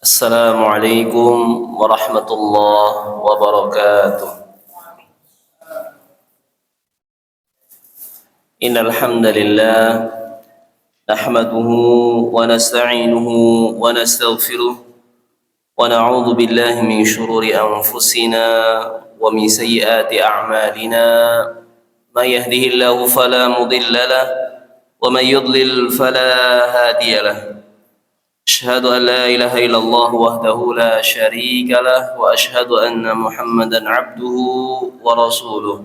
السلام عليكم ورحمة الله وبركاته. إن الحمد لله نحمده ونستعينه ونستغفره ونعوذ بالله من شرور أنفسنا ومن سيئات أعمالنا. من يهده الله فلا مضل له ومن يضلل فلا هادي له. أشهد أن لا إله إلا الله وحده لا شريك له وأشهد أن محمدا عبده ورسوله.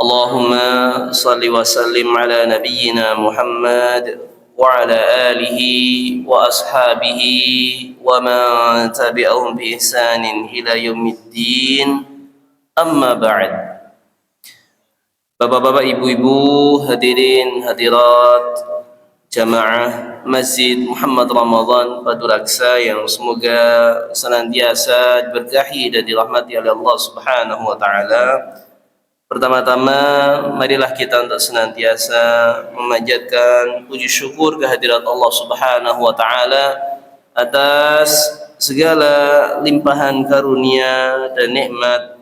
اللهم صل وسلم على نبينا محمد وعلى آله وأصحابه ومن تبعهم بإحسان إلى يوم الدين. أما بعد. Bapak-bapak, ibu-ibu, hadirin, hadirat jamaah Masjid Muhammad Ramadan Paduraksa yang semoga senantiasa diberkahi dan dirahmati oleh Allah Subhanahu wa taala. Pertama-tama marilah kita untuk senantiasa memanjatkan puji syukur kehadirat Allah Subhanahu wa taala atas segala limpahan karunia dan nikmat.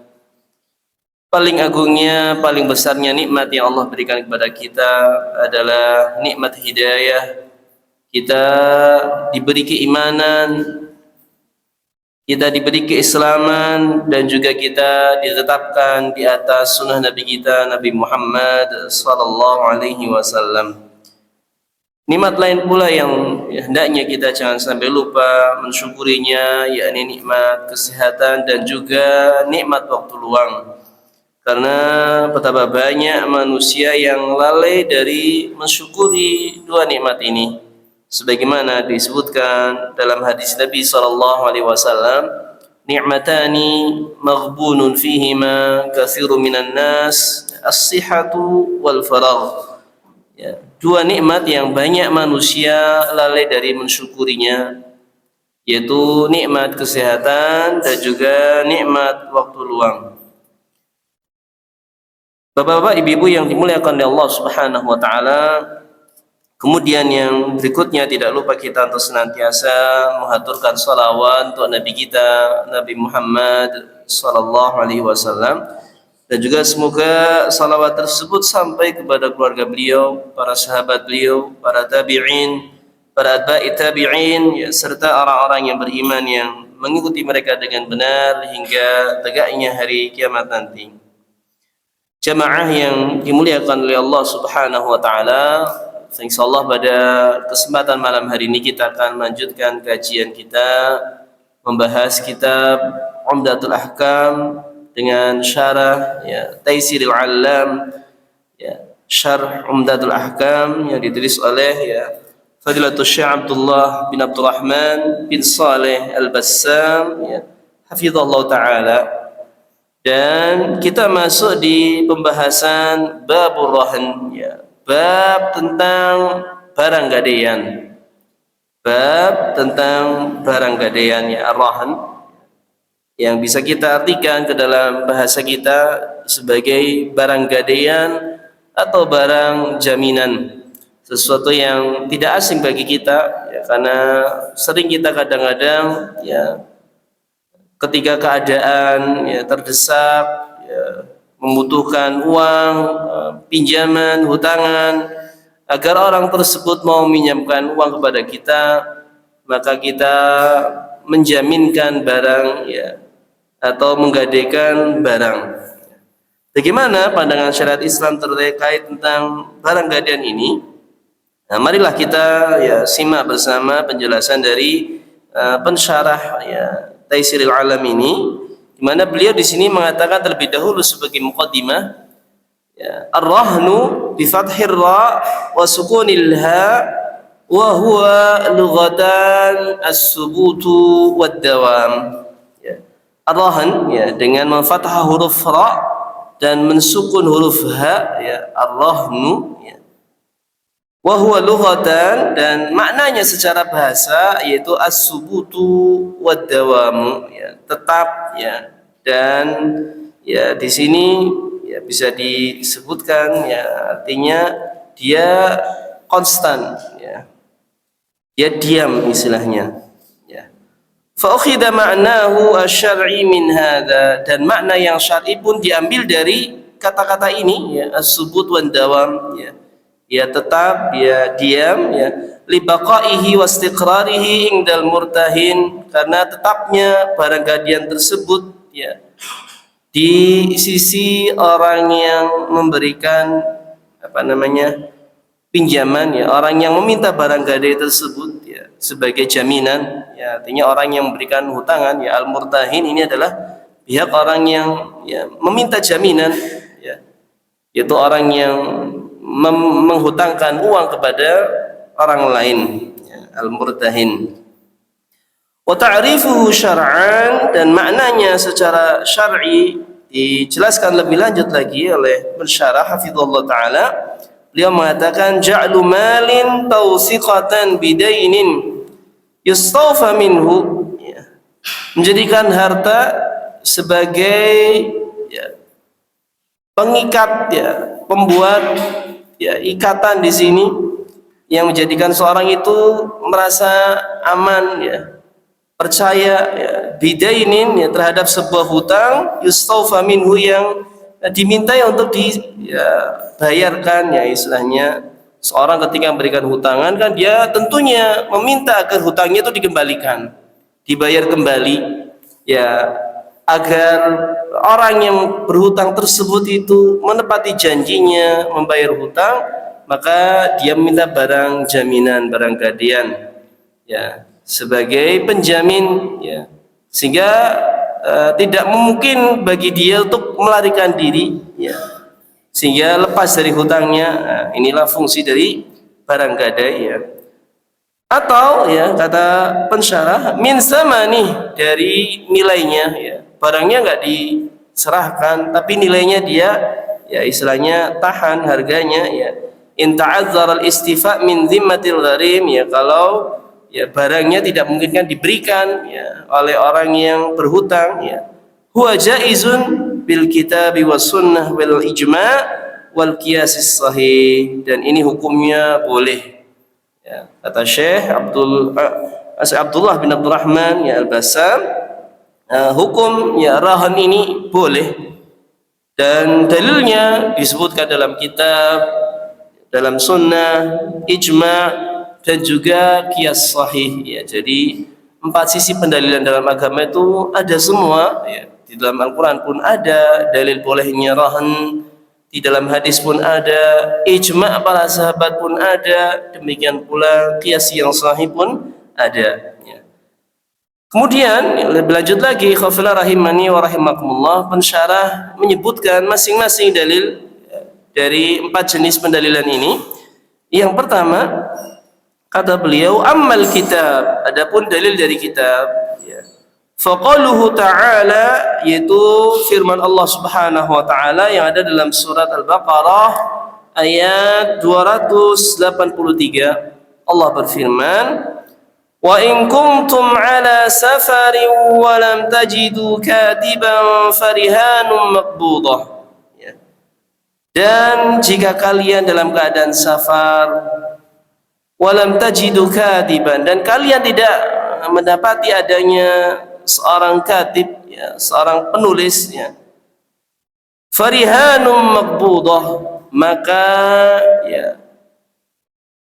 Paling agungnya, paling besarnya nikmat yang Allah berikan kepada kita adalah nikmat hidayah. Kita diberi keimanan, kita diberi keislaman, dan juga kita ditetapkan di atas sunnah Nabi kita, Nabi Muhammad sallallahu alaihi wasallam. Nikmat lain pula yang hendaknya kita jangan sampai lupa mensyukurinya, yakni nikmat kesehatan dan juga nikmat waktu luang. Karena betapa banyak manusia yang lalai dari mensyukuri dua nikmat ini, sebagaimana disebutkan dalam hadis Nabi sallallahu alaihi wasallam, ni'matani maghbunun fihima katsirun minan nas, as-sihhatu wal faragh. Ya, dua nikmat yang banyak manusia lalai dari mensyukurinya, yaitu nikmat kesehatan dan juga nikmat waktu luang. Bapak-bapak, ibu-ibu yang dimuliakan oleh Allah Subhanahu wa taala, kemudian yang berikutnya tidak lupa kita untuk senantiasa mengaturkan salawat untuk Nabi kita, Nabi Muhammad sallallahu alaihi wasallam, dan juga semoga salawat tersebut sampai kepada keluarga beliau, para sahabat beliau, para tabi'in, para atba'i tabi'in, ya, serta orang-orang yang beriman yang mengikuti mereka dengan benar hingga tegaknya hari kiamat nanti. Jamaah yang dimuliakan oleh Allah Subhanahu wa taala, insyaallah pada kesempatan malam hari ini kita akan melanjutkan kajian kita membahas kitab Umdatul Ahkam dengan syarah Taisirul Allam, syarh Umdatul Ahkam yang ditulis oleh Fadilatul Syekh Abdullah bin Abdurrahman bin Saleh Al-Bassam, hafizallahu taala. Dan kita masuk di pembahasan babur rahn, bab tentang barang gadaian. Bab tentang barang gadaian, ar-rahn, yang bisa kita artikan ke dalam bahasa kita sebagai barang gadaian atau barang jaminan, sesuatu yang tidak asing bagi kita, karena sering kita kadang-kadang ketika keadaan terdesak, membutuhkan uang, pinjaman, hutangan, agar orang tersebut mau meminjamkan uang kepada kita, maka kita menjaminkan barang, atau menggadaikan barang. Bagaimana pandangan syariat Islam terkait tentang barang gadaian ini? Nah, marilah kita simak bersama penjelasan dari pensyarah Taisirul Alam ini, di mana beliau di sini mengatakan terlebih dahulu sebagai muqaddimah, ar-rahnu bi fathir ra wa sukunil ha wa huwa lughatan as-subutu wad dawam. Ar-rahn dengan memfathah huruf ra dan mensukun huruf ha, ar-rahnu, wa huwa lughatan, dan maknanya secara bahasa yaitu as-subutu wad dawamu, tetap, dan di sini bisa disebutkan artinya dia konstan, dia diam istilahnya. Fa ukhidha ma'nahu asy-syar'i min hadza, dan makna yang syar'i pun diambil dari kata-kata ini, ya, as-subut wan dawam, ya. Ya tetap, ya diam, ya, li baqaihi wa istiqrarihi indal murtahin, karena tetapnya barang gadian tersebut, ya, di sisi orang yang memberikan pinjaman, ya, orang yang meminta barang gadai tersebut, ya, sebagai jaminan, ya, artinya orang yang memberikan hutangan, ya, al-murtahin ini adalah pihak orang yang, ya, meminta jaminan, ya, yaitu orang yang menghutangkan uang kepada orang lain, ya, al-murtahin. Wa ta'rifuhu syar'an, dan maknanya secara syar'i dijelaskan lebih lanjut lagi oleh pensyarah hafizallahu taala. Beliau mengatakan ja'lu malin tawsiqatan bidainin yustawfa minhu, ya, menjadikan harta sebagai, ya, pengikat, ya, pembuat, ya, ikatan di sini yang menjadikan seorang itu merasa aman, ya, percaya, ya, bidainin, ya, terhadap sebuah hutang yustawfa minhu, yang dimintai untuk dibayarkan, ya, istilahnya seorang ketika memberikan hutangan kan dia tentunya meminta agar hutangnya itu dikembalikan, dibayar kembali, ya, agar orang yang berhutang tersebut itu menepati janjinya membayar hutang, maka dia minta barang jaminan, barang gadian, ya, sebagai penjamin, ya, sehingga tidak mungkin bagi dia untuk melarikan diri, ya, sehingga lepas dari hutangnya. Nah, inilah fungsi dari barang gadai, ya. Atau, ya, kata pensyarah, min samani, dari nilainya, ya, barangnya nggak diserahkan tapi nilainya dia, ya, istilahnya tahan harganya, ya, in ta'azzara al-istifa min dhimmatil gharim, ya, kalau, ya, barangnya tidak mungkin kan diberikan, ya, oleh orang yang berhutang, ya, huwa jaizun bil kitabi was sunnah wal ijma' wal qiyasis sahih, dan ini hukumnya boleh, ya, kata Syekh Abdullah bin Abdurrahman, ya, Al-Bassam, hukum, ya, rahan ini boleh, dan dalilnya disebutkan dalam kitab, dalam sunnah, ijma', dan juga qiyas sahih, ya. Jadi 4 sisi pendalilan dalam agama itu ada semua, ya. Di dalam Al-Quran pun ada dalil bolehnya rahan, di dalam hadis pun ada, ijma' para sahabat pun ada, demikian pula qiyas yang sahih pun ada, ya. Kemudian lebih lanjut lagi, khafila rahimani wa rahimakumullah, pensyarah menyebutkan masing-masing dalil, ya, dari 4 jenis pendalilan ini. Yang pertama, kata beliau, ammal kitab, adapun dalil dari kitab, ya, faqaluhu ta'ala, yaitu firman Allah Subhanahu wa taala yang ada dalam surat Al-Baqarah ayat 283. Allah berfirman, wa in kuntum ala safarin wa lam tajidu katiban farihanun maqbudah, ya. Dan jika kalian dalam keadaan safar, walam tajidu katiban, dan kalian tidak mendapati adanya seorang katib, ya, seorang penulis, ya, farihanum maqbudah, maka, ya,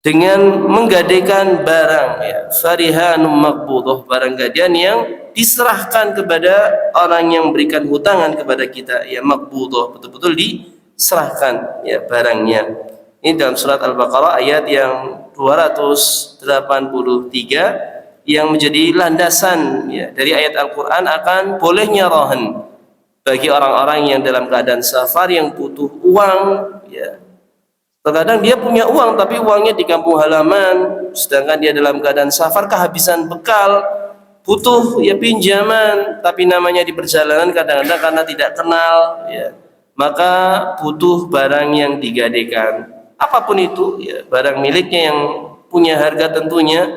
dengan menggadaikan barang, ya, farihanum maqbudah, barang gadian yang diserahkan kepada orang yang memberikan hutangan kepada kita, ya, maqbudah, betul-betul diserahkan, ya, barangnya. Ini dalam surat Al-Baqarah ayat yang 283, yang menjadi landasan, ya, dari ayat Al-Quran akan bolehnya rahan bagi orang-orang yang dalam keadaan safar, yang butuh uang, ya. Terkadang dia punya uang tapi uangnya di kampung halaman, sedangkan dia dalam keadaan safar kehabisan bekal, butuh, ya, pinjaman, tapi namanya di perjalanan kadang-kadang karena tidak kenal, ya, maka butuh barang yang digadaikan. Apapun itu, ya, barang miliknya yang punya harga tentunya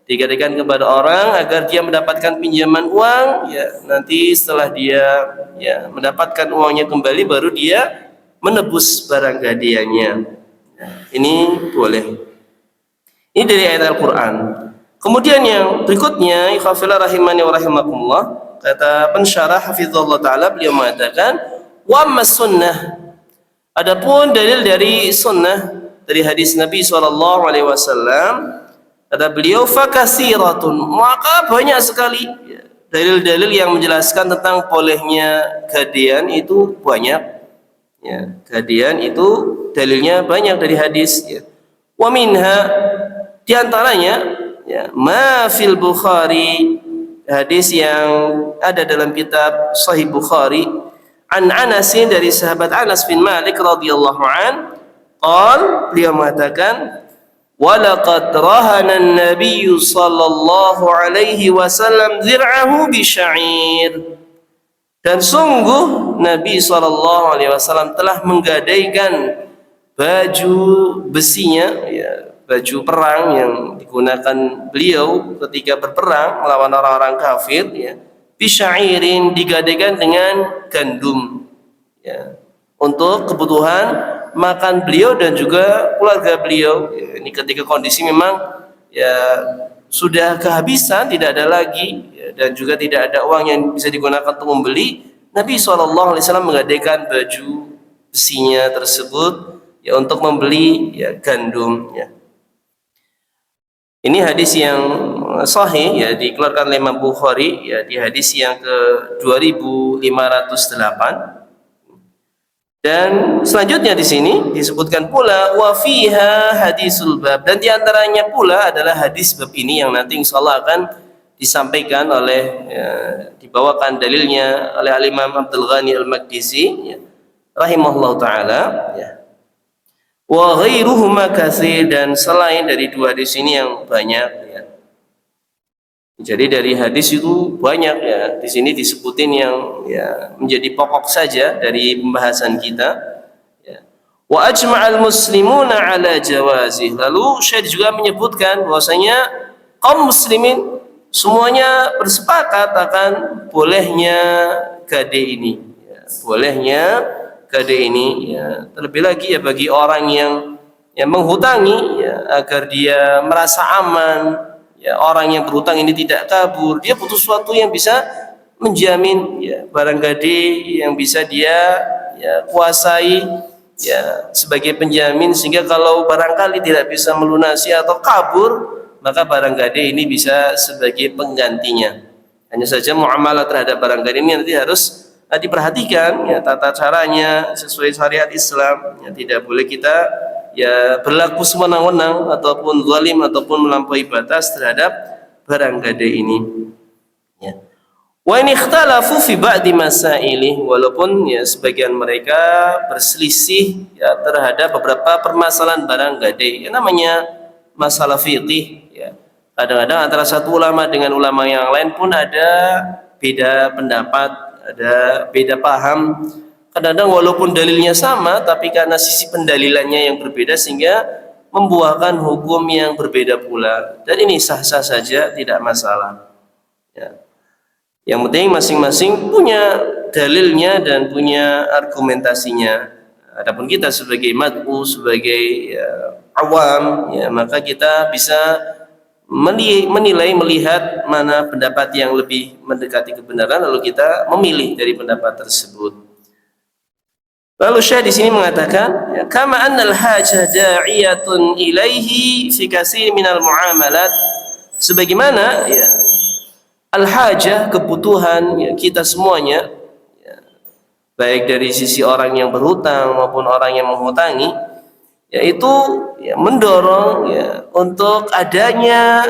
digadaikan kepada orang agar dia mendapatkan pinjaman uang, ya, nanti setelah dia, ya, mendapatkan uangnya kembali baru dia menebus barang gadiannya. Ini boleh. Ini dari ayat Al-Quran. Kemudian yang berikutnya, ikhwafillah rahimani wa rahimakumullah, kata pensyarah hafizallahu taala, beliau mengatakan wa amma sunnah, adapun dalil dari sunnah dari hadis Nabi sallallahu alaihi wasallam, kata beliau fakasiratun, maka banyak sekali dalil-dalil yang menjelaskan tentang bolehnya gadaian itu banyak. Ya, gadaian itu dalilnya banyak dari hadis. Ya. Wa minha, di antaranya ya, ma fil Bukhari, hadis yang ada dalam kitab Sahih Bukhari, an Anas, dari sahabat Anas bin Malik radhiyallahu an, qal, beliau mengatakan walaqad rahana an-nabiy sallallahu alaihi wasallam zir'ahu bisya'ir, dan sungguh Nabi sallallahu alaihi wasallam telah menggadaikan baju besinya, ya, baju perang yang digunakan beliau ketika berperang melawan orang-orang kafir, ya, bisyairin, digadaikan dengan gandum, ya, untuk kebutuhan makan beliau dan juga keluarga beliau. Ya, ini ketika kondisi memang ya sudah kehabisan, tidak ada lagi, ya, dan juga tidak ada uang yang bisa digunakan untuk membeli, Nabi SAW menggadaikan baju besinya tersebut, ya, untuk membeli, ya, gandum, ya. Ini hadis yang sahih, ya, dikeluarkan oleh Imam Bukhari, ya, di hadis yang ke 2508. Dan selanjutnya di sini disebutkan pula wa fiha hadisul bab, dan diantaranya pula adalah hadis bab ini yang nanti insyaallah akan disampaikan oleh, ya, dibawakan dalilnya oleh Al-Imam Abdul Ghani Al-Maqdisi, ya, rahimahullah taala, ya. Wa ghairuhuma katsir, dan selain dari dua hadis ini yang banyak, ya. Jadi dari hadis itu banyak, ya, di sini disebutin yang, ya, menjadi pokok saja dari pembahasan kita, ya. Wa ajma'al muslimuna ala jawazih, lalu Syekh juga menyebutkan bahwasanya kaum muslimin semuanya bersepakat akan bolehnya gadai ini, ya, bolehnya gadai ini, ya, terlebih lagi, ya, bagi orang yang menghutangi, ya, agar dia merasa aman, ya, orang yang berhutang ini tidak kabur, dia butuh sesuatu yang bisa menjamin, ya, barang gadai yang bisa dia, ya, kuasai, ya, sebagai penjamin, sehingga kalau barangkali tidak bisa melunasi atau kabur, maka barang gadai ini bisa sebagai penggantinya. Hanya saja muamalah terhadap barang gadai ini nanti harus diperhatikan, ya, tata caranya sesuai syariat Islam, ya, tidak boleh kita, ya, berlaku sewenang-wenang ataupun zalim ataupun melampaui batas terhadap barang gadai ini, ya. Wa in ikhtalafu fi ba'di masaili, walaupun, ya, sebagian mereka berselisih, ya, terhadap beberapa permasalahan barang gadai, ya, namanya masalah fiqih, ya. Kadang-kadang antara satu ulama dengan ulama yang lain pun ada beda pendapat, ada beda paham. Kadang-kadang walaupun dalilnya sama, tapi karena sisi pendalilannya yang berbeda sehingga membuahkan hukum yang berbeda pula. Dan ini sah-sah saja, tidak masalah, ya. Yang penting masing-masing punya dalilnya dan punya argumentasinya. Adapun kita sebagai mad'u, sebagai, ya, awam, ya, maka kita bisa menilai, melihat mana pendapat yang lebih mendekati kebenaran, lalu kita memilih dari pendapat tersebut. Lalu Syekh di sini mengatakan, ya, kama annal hajah da'iyatun ilaihi fi katsir minal muamalat, sebagaimana, ya, al-hajah, kebutuhan, ya, kita semuanya, ya, baik dari sisi orang yang berhutang maupun orang yang menghutangi, yaitu, ya, mendorong, ya, untuk adanya,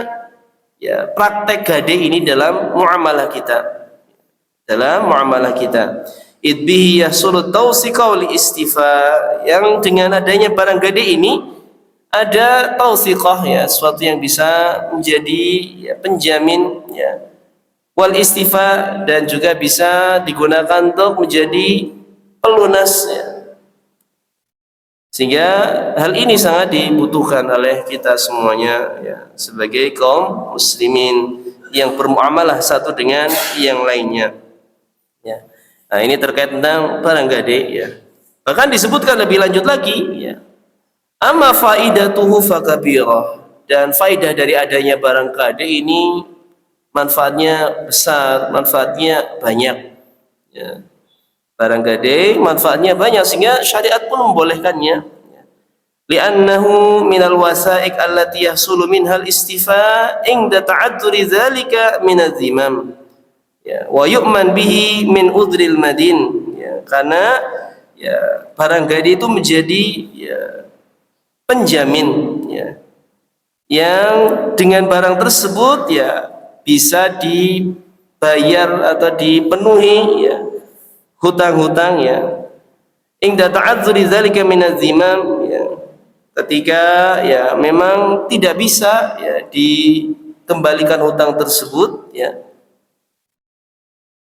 ya, praktek gadai ini dalam muamalah kita, idbihi yahsulu tawsiqa wal istifa, yang dengan adanya barang gadai ini ada tawsiqah, ya, sesuatu yang bisa menjadi, ya, penjamin, ya, wal istifa, dan juga bisa digunakan untuk menjadi pelunas, ya. Sehingga hal ini sangat dibutuhkan oleh kita semuanya, ya, sebagai kaum muslimin yang bermuamalah satu dengan yang lainnya, ya. Nah, ini terkait tentang barang gadai, ya. Bahkan disebutkan lebih lanjut lagi, ya, amma faidatuhu fakabirah, Dan faidah dari adanya barang gadai ini manfaatnya besar, manfaatnya banyak. Ya. Barang gadai manfaatnya banyak sehingga syariat pun membolehkannya. Li'annahu minal wasa'iq allati yahsulu minhal istifa inda ta'adzuri dzalika minadz zimam. Ya, wa yu'man bihi min udril madin. Ya, karena ya barang gadai itu menjadi ya penjamin ya yang dengan barang tersebut ya bisa dibayar atau dipenuhi ya hutang-hutang ya ingda ta'adzuri dzalika minaz zimam ya ketika ya memang tidak bisa ya dikembalikan hutang tersebut ya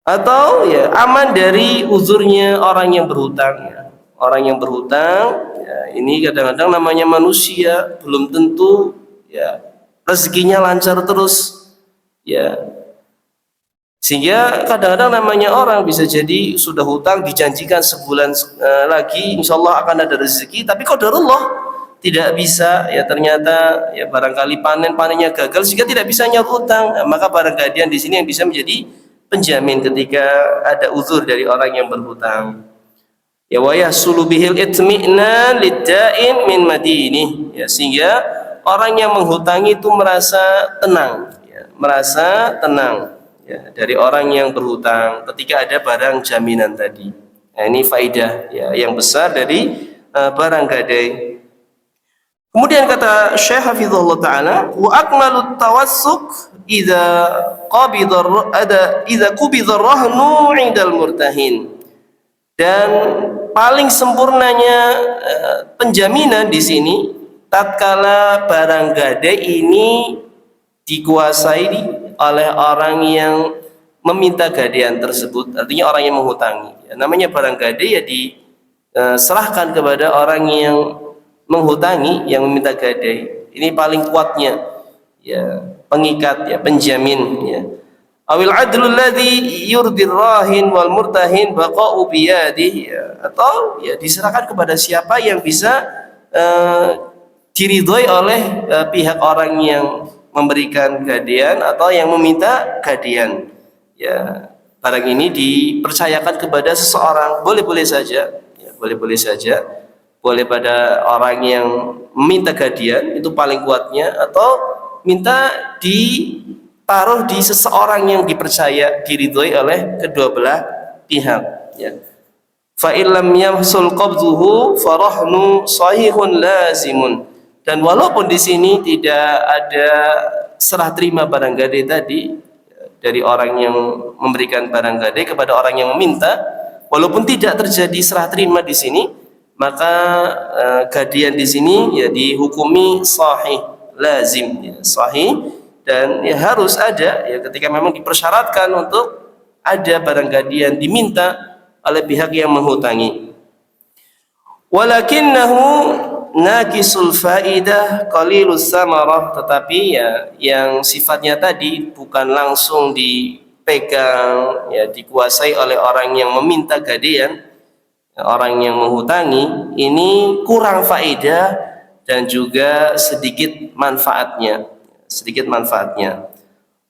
atau ya aman dari uzurnya orang yang berhutang ya. Orang yang berhutang ya ini kadang-kadang namanya manusia belum tentu ya rezekinya lancar terus ya sehingga kadang-kadang namanya orang bisa jadi sudah hutang dijanjikan sebulan lagi insya Allah akan ada rezeki tapi qadarullah tidak bisa ya ternyata ya barangkali panennya gagal sehingga tidak bisa nyaur hutang nah, maka barang gadaian di sini yang bisa menjadi penjamin ketika ada uzur dari orang yang berhutang ya wa yahsulu bihil itmi'nan lidda'in min madini ya sehingga orang yang menghutangi itu merasa tenang ya, merasa tenang ya, dari orang yang berhutang ketika ada barang jaminan tadi nah, ini faidah ya, yang besar dari barang gadai. Kemudian kata Syekh Hafizahullah Ta'ala wa akmalut tawassuk idza qubidha rahnu 'indal murtahin dan paling sempurnanya penjaminan di sini tatkala barang gadai ini dikuasai oleh orang yang meminta gadaian tersebut artinya orang yang menghutangi ya, namanya barang gadai ya diserahkan kepada orang yang menghutangi yang meminta gadai ini paling kuatnya ya pengikat ya penjamin ya awil adlul ladzi yurdir rahin wal murtahin baqa'u biyadihi ya. Atau ya diserahkan kepada siapa yang bisa diridhoi oleh pihak orang yang memberikan gadaian atau yang meminta gadaian ya barang ini dipercayakan kepada seseorang boleh-boleh saja ya boleh-boleh saja boleh pada orang yang meminta gadaian itu paling kuatnya atau minta ditaruh di seseorang yang dipercaya diridhoi oleh kedua belah pihak ya fa illam yahsul qabduhu farahnu sahihun lazimun dan walaupun di sini tidak ada serah terima barang gadai tadi dari orang yang memberikan barang gadai kepada orang yang meminta walaupun tidak terjadi serah terima di sini maka gadaian di sini ya dihukumi sahih lazim ya, sahih dan ya harus ada ya ketika memang dipersyaratkan untuk ada barang gadaian diminta oleh pihak yang menghutangi walakinnahu naqisul faidah qalilus samarah tetapi ya yang sifatnya tadi bukan langsung dipegang ya dikuasai oleh orang yang meminta gadaian orang yang menghutangi ini kurang faedah dan juga sedikit manfaatnya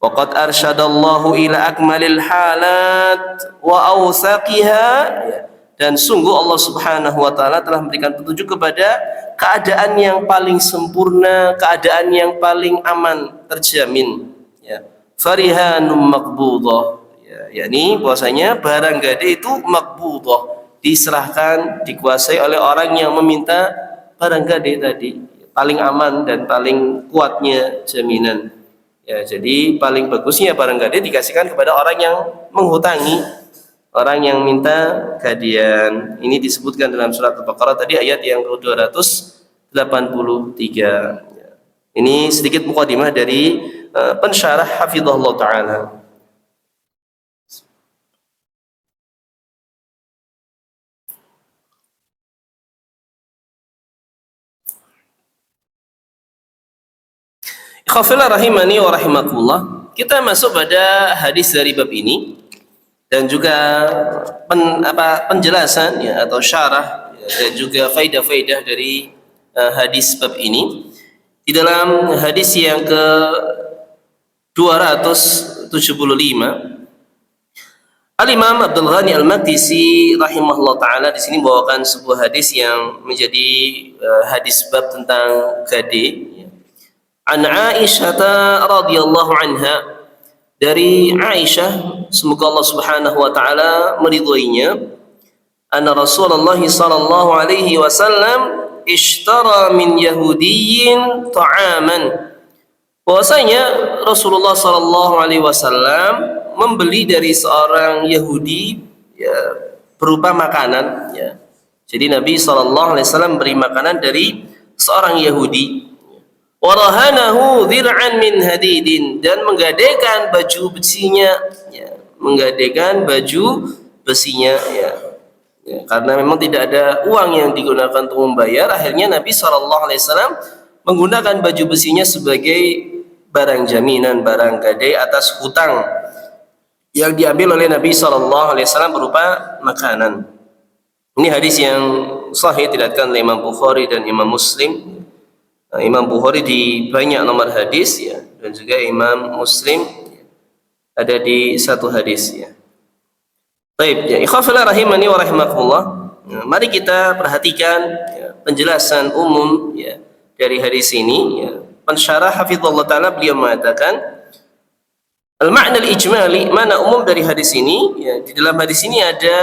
waqad arsyadallahu ila akmalil halat wa awsaqiha dan sungguh Allah Subhanahu wa taala telah memberikan petunjuk kepada keadaan yang paling sempurna keadaan yang paling aman terjamin ya farihanum maqbudah ya yakni bahwasanya barang gadai itu maqbudah diserahkan dikuasai oleh orang yang meminta barang gadai tadi paling aman dan paling kuatnya jaminan ya jadi paling bagusnya barang gadai dikasihkan kepada orang yang menghutangi orang yang minta gadaian ini disebutkan dalam surat Al-Baqarah tadi ayat yang ke-283 ini sedikit mukadimah dari pensyarah hafizahullah ta'ala. Khafila rahimani wa rahimakumullah. Kita masuk pada hadis dari bab ini dan juga penjelasan ya atau syarah ya, dan juga faidah-faidah dari hadis bab ini. Di dalam hadis yang ke 275, Al-Imam Abdul Ghani Al-Maqdisi rahimahullah taala di sini membawakan sebuah hadis yang menjadi hadis bab tentang gade. An Aisyah radhiyallahu anha, dari Aisyah, semoga Allah Subhanahu wa taala meridhoinya, anna Rasulullah sallallahu alaihi wasallam ishtara min yahudiyyin ta'aman, bahwasanya Rasulullah sallallahu alaihi wasallam membeli dari seorang Yahudi, ya, berupa makanan, ya. Jadi Nabi sallallahu alaihi wasallam beri makanan dari seorang Yahudi. Warahanahu dhir'an min hadidin, dan menggadaikan baju besinya, ya, menggadaikan baju besinya, ya. Ya, karena memang tidak ada uang yang digunakan untuk membayar, akhirnya Nabi sallallahu alaihi wasallam menggunakan baju besinya sebagai barang jaminan, barang gadai atas hutang yang diambil oleh Nabi sallallahu alaihi wasallam berupa makanan. Ini hadis yang sahih diriwayatkan oleh Imam Bukhari dan Imam Muslim. Imam Bukhari di banyak nomor hadis, ya, dan juga Imam Muslim ada di satu hadis, ya. Baik, ya, ikhwafillah rahimani wa rahimakumullah. Mari kita perhatikan, ya, penjelasan umum, ya, dari hadis ini, ya. Pensyarah hafizallahu taala beliau mengatakan al-ma'na al-ijmali, mana umum dari hadis ini, ya, di dalam hadis ini ada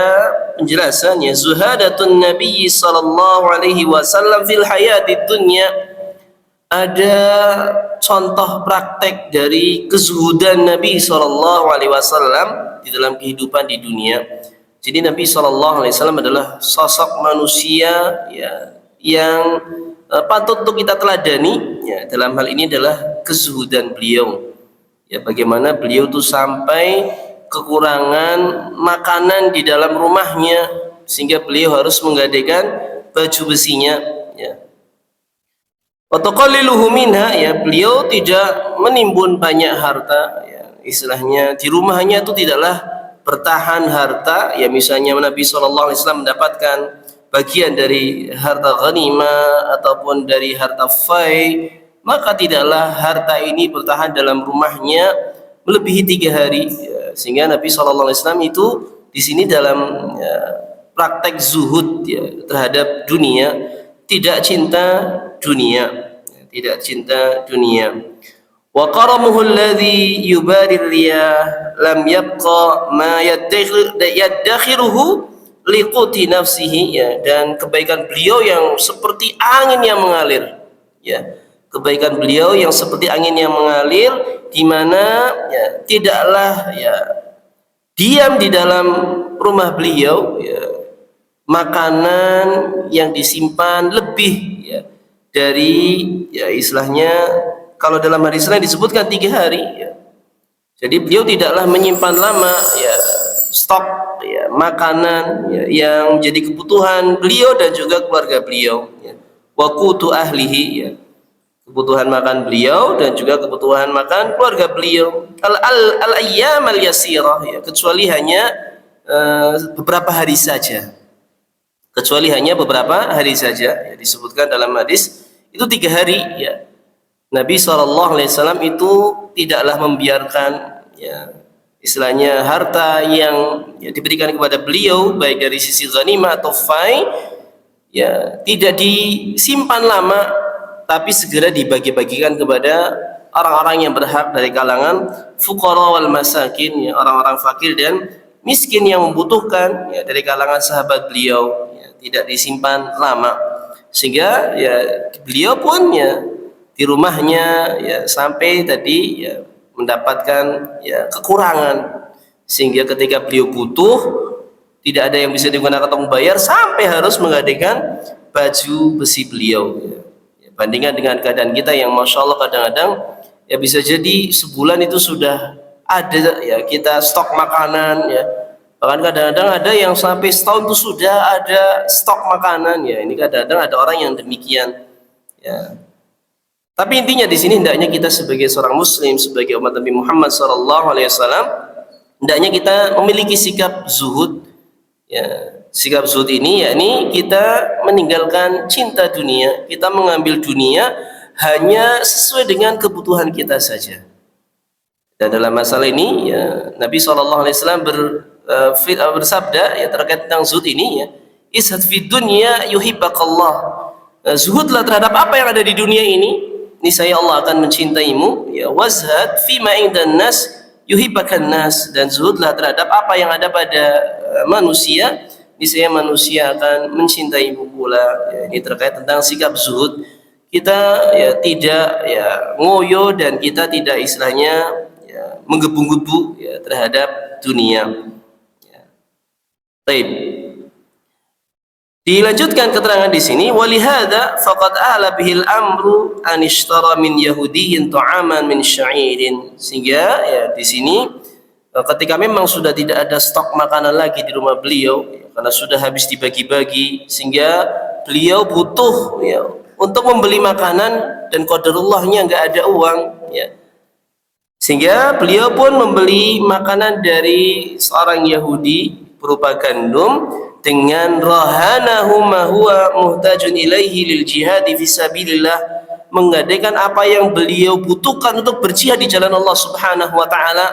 penjelasan, ya, zuhadatun Nabi sallallahu alaihi wasallam fil hayatid dunya, ada contoh praktek dari kezuhudan Nabi sallallahu alaihi wasallam di dalam kehidupan di dunia. Jadi Nabi sallallahu alaihi wasallam adalah sosok manusia, ya, yang patut untuk kita teladani, ya. Dalam hal ini adalah kezuhudan beliau, ya, bagaimana beliau tuh sampai kekurangan makanan di dalam rumahnya sehingga beliau harus menggadaikan baju besinya, ya. Wataqalliluhu minha, ya, beliau tidak menimbun banyak harta, ya, istilahnya di rumahnya itu tidaklah bertahan harta, ya, misalnya Nabi sallallahu alaihi wasallam mendapatkan bagian dari harta ghanimah ataupun dari harta fai, maka tidaklah harta ini bertahan dalam rumahnya melebihi 3 hari, ya, sehingga Nabi sallallahu alaihi wasallam itu di sini dalam, ya, praktek zuhud, ya, terhadap dunia, tidak cinta dunia, ya, tidak cinta dunia. Wa qaramuhu alladhi yubarir riyah lam yabqa ma yaddakhiruhu liquti nafsihi, ya, dan kebaikan beliau yang seperti angin yang mengalir, ya, kebaikan beliau yang seperti angin yang mengalir, di mana, ya, tidaklah, ya, diam di dalam rumah beliau, ya, makanan yang disimpan lebih, ya, dari, ya, istilahnya kalau dalam hadis lain disebutkan 3 hari, ya. Jadi beliau tidaklah menyimpan lama, ya, stok, ya, makanan, ya, yang menjadi kebutuhan beliau dan juga keluarga beliau, ya. Wa qutu ahlihi, ya, kebutuhan makan beliau dan juga kebutuhan makan keluarga beliau. Al-ayyam al-yasirah, ya, kecuali hanya beberapa hari saja. Kecuali hanya beberapa hari saja, ya, disebutkan dalam hadis itu 3 hari, ya. Nabi SAW itu tidaklah membiarkan, ya, istilahnya harta yang, ya, diberikan kepada beliau baik dari sisi ghanimah atau fai, ya, tidak disimpan lama, tapi segera dibagi-bagikan kepada orang-orang yang berhak dari kalangan fuqara wal masakin, ya, orang-orang fakir dan miskin yang membutuhkan, ya, dari kalangan sahabat beliau, ya, tidak disimpan lama, sehingga, ya, beliau pun, ya, di rumahnya, ya, sampai tadi, ya, mendapatkan, ya, kekurangan, sehingga ketika beliau butuh tidak ada yang bisa digunakan untuk membayar sampai harus menggadaikan baju besi beliau, ya. Ya, bandingkan dengan keadaan kita yang masya Allah kadang-kadang, ya, bisa jadi sebulan itu sudah ada, ya, kita stok makanan, ya, bahkan kadang-kadang ada yang sampai setahun itu sudah ada stok makanan, ya. Ini kadang-kadang ada orang yang demikian, ya. Tapi intinya di sini hendaknya kita sebagai seorang muslim, sebagai umat Nabi Muhammad SAW, hendaknya kita memiliki sikap zuhud, ya. Sikap zuhud ini yakni kita meninggalkan cinta dunia, kita mengambil dunia hanya sesuai dengan kebutuhan kita saja. Dan dalam masalah ini ya, Nabi SAW bersabda ya terkait tentang zuhud ini ya, ishad fid dunya yuhibbakallah. Zuhudlah terhadap apa yang ada di dunia ini, niscaya Allah akan mencintaimu. Ya, wazhad fima indan nas yuhibbakan nas, dan zuhudlah terhadap apa yang ada pada manusia, niscaya manusia akan mencintaimu pula. Ya, ini terkait tentang sikap zuhud. Kita ya tidak ya ngoyo, dan kita tidak istilahnya ya, menggebu-gebu ya, terhadap dunia. Ya. Baik. Dilanjutkan keterangan di sini, walihada faqad ala bihil amru an ishtara min yahudiyyin ta'aman min sya'irin. Sehingga ya di sini ketika memang sudah tidak ada stok makanan lagi di rumah beliau ya, karena sudah habis dibagi-bagi, sehingga beliau butuh ya untuk membeli makanan, dan qadarullahnya enggak ada uang ya. Sehingga beliau pun membeli makanan dari seorang Yahudi berupa gandum, dengan rahanahu ma huwa muhtajun ilaihi lil jihad fi sabilillah, menggadaikan apa yang beliau butuhkan untuk berjihad di jalan Allah Subhanahu wa taala,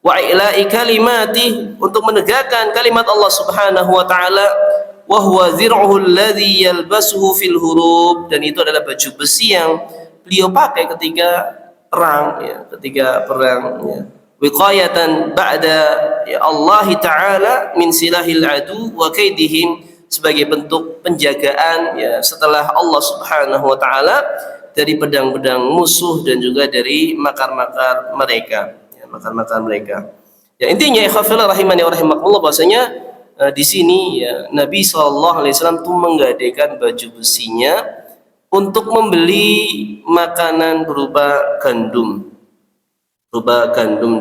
wa ila'i kalimati, untuk menegakkan kalimat Allah Subhanahu wa taala, wa huwa zir'uhu alladhi yalbasuhu fil hurub, dan itu adalah baju besi yang beliau pakai ketika perang ya, ketika perang ya. Wiqayatan ba'da ya Allah Ta'ala min silahil adu wa kaidihim, sebagai bentuk penjagaan ya setelah Allah Subhanahu wa taala dari pedang-pedang musuh, dan juga dari makar-makar mereka ya, makar-makar mereka. Ya intinya ikhwafillah rahimani wa rahimakumullah, bahwasanya di sini ya Nabi SAW tuh menggadaikan baju besinya untuk membeli makanan berupa gandum,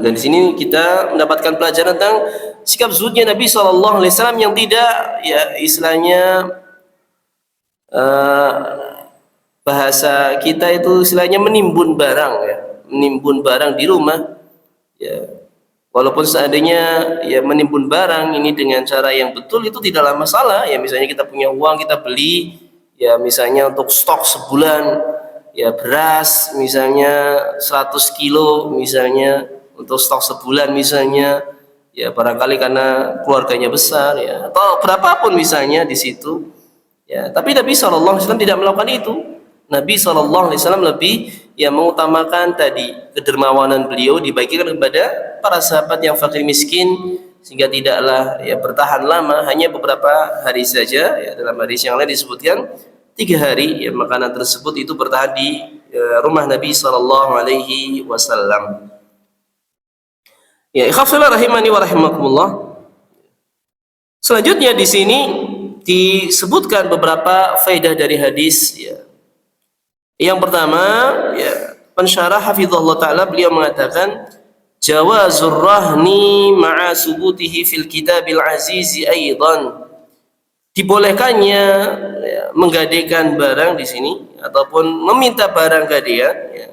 dan di sini kita mendapatkan pelajaran tentang sikap zuhudnya Nabi SAW yang tidak ya istilahnya bahasa kita itu istilahnya menimbun barang ya, menimbun barang di rumah ya. Walaupun seandainya ya menimbun barang ini dengan cara yang betul itu tidaklah masalah ya, misalnya kita punya uang kita beli ya, misalnya untuk stok sebulan ya beras misalnya 100 kilo misalnya, untuk stok sebulan misalnya ya, barangkali karena keluarganya besar ya, atau berapapun misalnya di situ ya. Tapi Nabi SAW tidak melakukan itu. Nabi SAW lebih ya mengutamakan tadi kedermawanan beliau dibagikan kepada para sahabat yang fakir miskin, sehingga tidaklah ya bertahan lama, hanya beberapa hari saja ya. Dalam hadis yang lain disebutkan 3 hari ya, makanan tersebut itu bertahan di rumah Nabi SAW. Ya, ikhwafillah rahimani wa rahimakumullah. Selanjutnya di sini disebutkan beberapa faedah dari hadis ya. Yang pertama ya, pensyarah hafizahullah taala beliau mengatakan jawazur rahni ma'a subutihi fil kitabil azizi aidan, dibolehkannya ya, menggadaikan barang di sini ataupun meminta barang gadaian ya,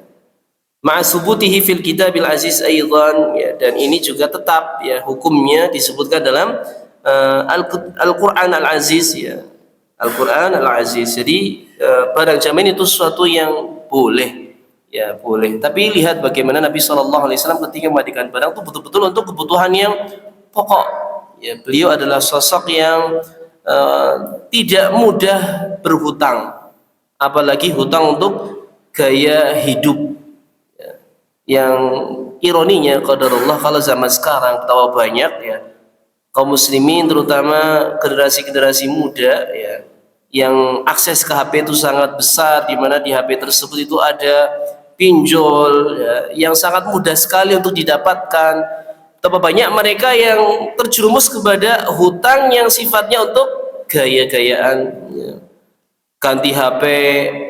ma'asubutihi fil kitabil aziz aidan ya, dan ini juga tetap ya hukumnya disebutkan dalam Al-Qur'an Al-Aziz ya, Al-Qur'an Al-Aziz. Jadi barang jamin itu sesuatu yang boleh ya, boleh. Tapi lihat bagaimana Nabi SAW ketika memberikan barang itu betul-betul untuk kebutuhan yang pokok ya. Beliau adalah sosok yang tidak mudah berhutang, apalagi hutang untuk gaya hidup ya. Yang ironinya qadarullah kalau zaman sekarang betapa banyak ya kaum muslimin, terutama generasi-generasi muda ya, yang akses ke HP itu sangat besar, di mana di HP tersebut itu ada pinjol ya, yang sangat mudah sekali untuk didapatkan. Betapa banyak mereka yang terjerumus kepada hutang yang sifatnya untuk gaya-gayaan ya. Ganti HP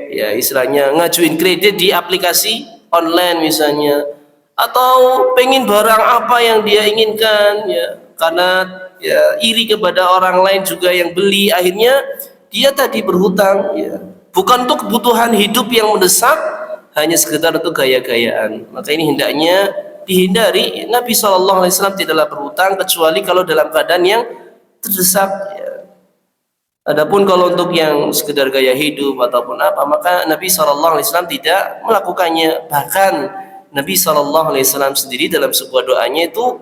ya, istilahnya ngajuin kredit di aplikasi online misalnya, atau pengen barang apa yang dia inginkan ya, karena ya iri kepada orang lain juga yang beli, akhirnya dia tadi berhutang ya, bukan untuk kebutuhan hidup yang mendesak, hanya sekedar untuk gaya-gayaan. Maka ini hendaknya dihindari. Nabi SAW tidaklah berhutang kecuali kalau dalam keadaan yang terdesak ya. Adapun kalau untuk yang sekedar gaya hidup ataupun apa, maka Nabi SAW tidak melakukannya. Bahkan Nabi SAW sendiri dalam sebuah doanya itu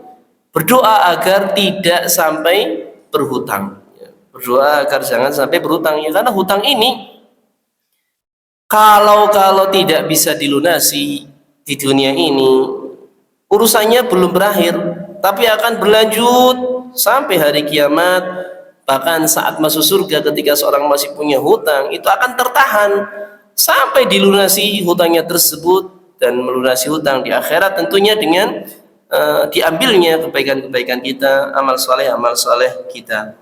berdoa agar tidak sampai berhutang. Berdoa agar jangan sampai berhutang, ya, karena hutang ini kalau tidak bisa dilunasi di dunia ini, urusannya belum berakhir, tapi akan berlanjut sampai hari kiamat. Bahkan saat masuk surga, ketika seorang masih punya hutang, itu akan tertahan sampai dilunasi hutangnya tersebut, dan melunasi hutang di akhirat tentunya dengan diambilnya kebaikan-kebaikan kita, amal soleh kita.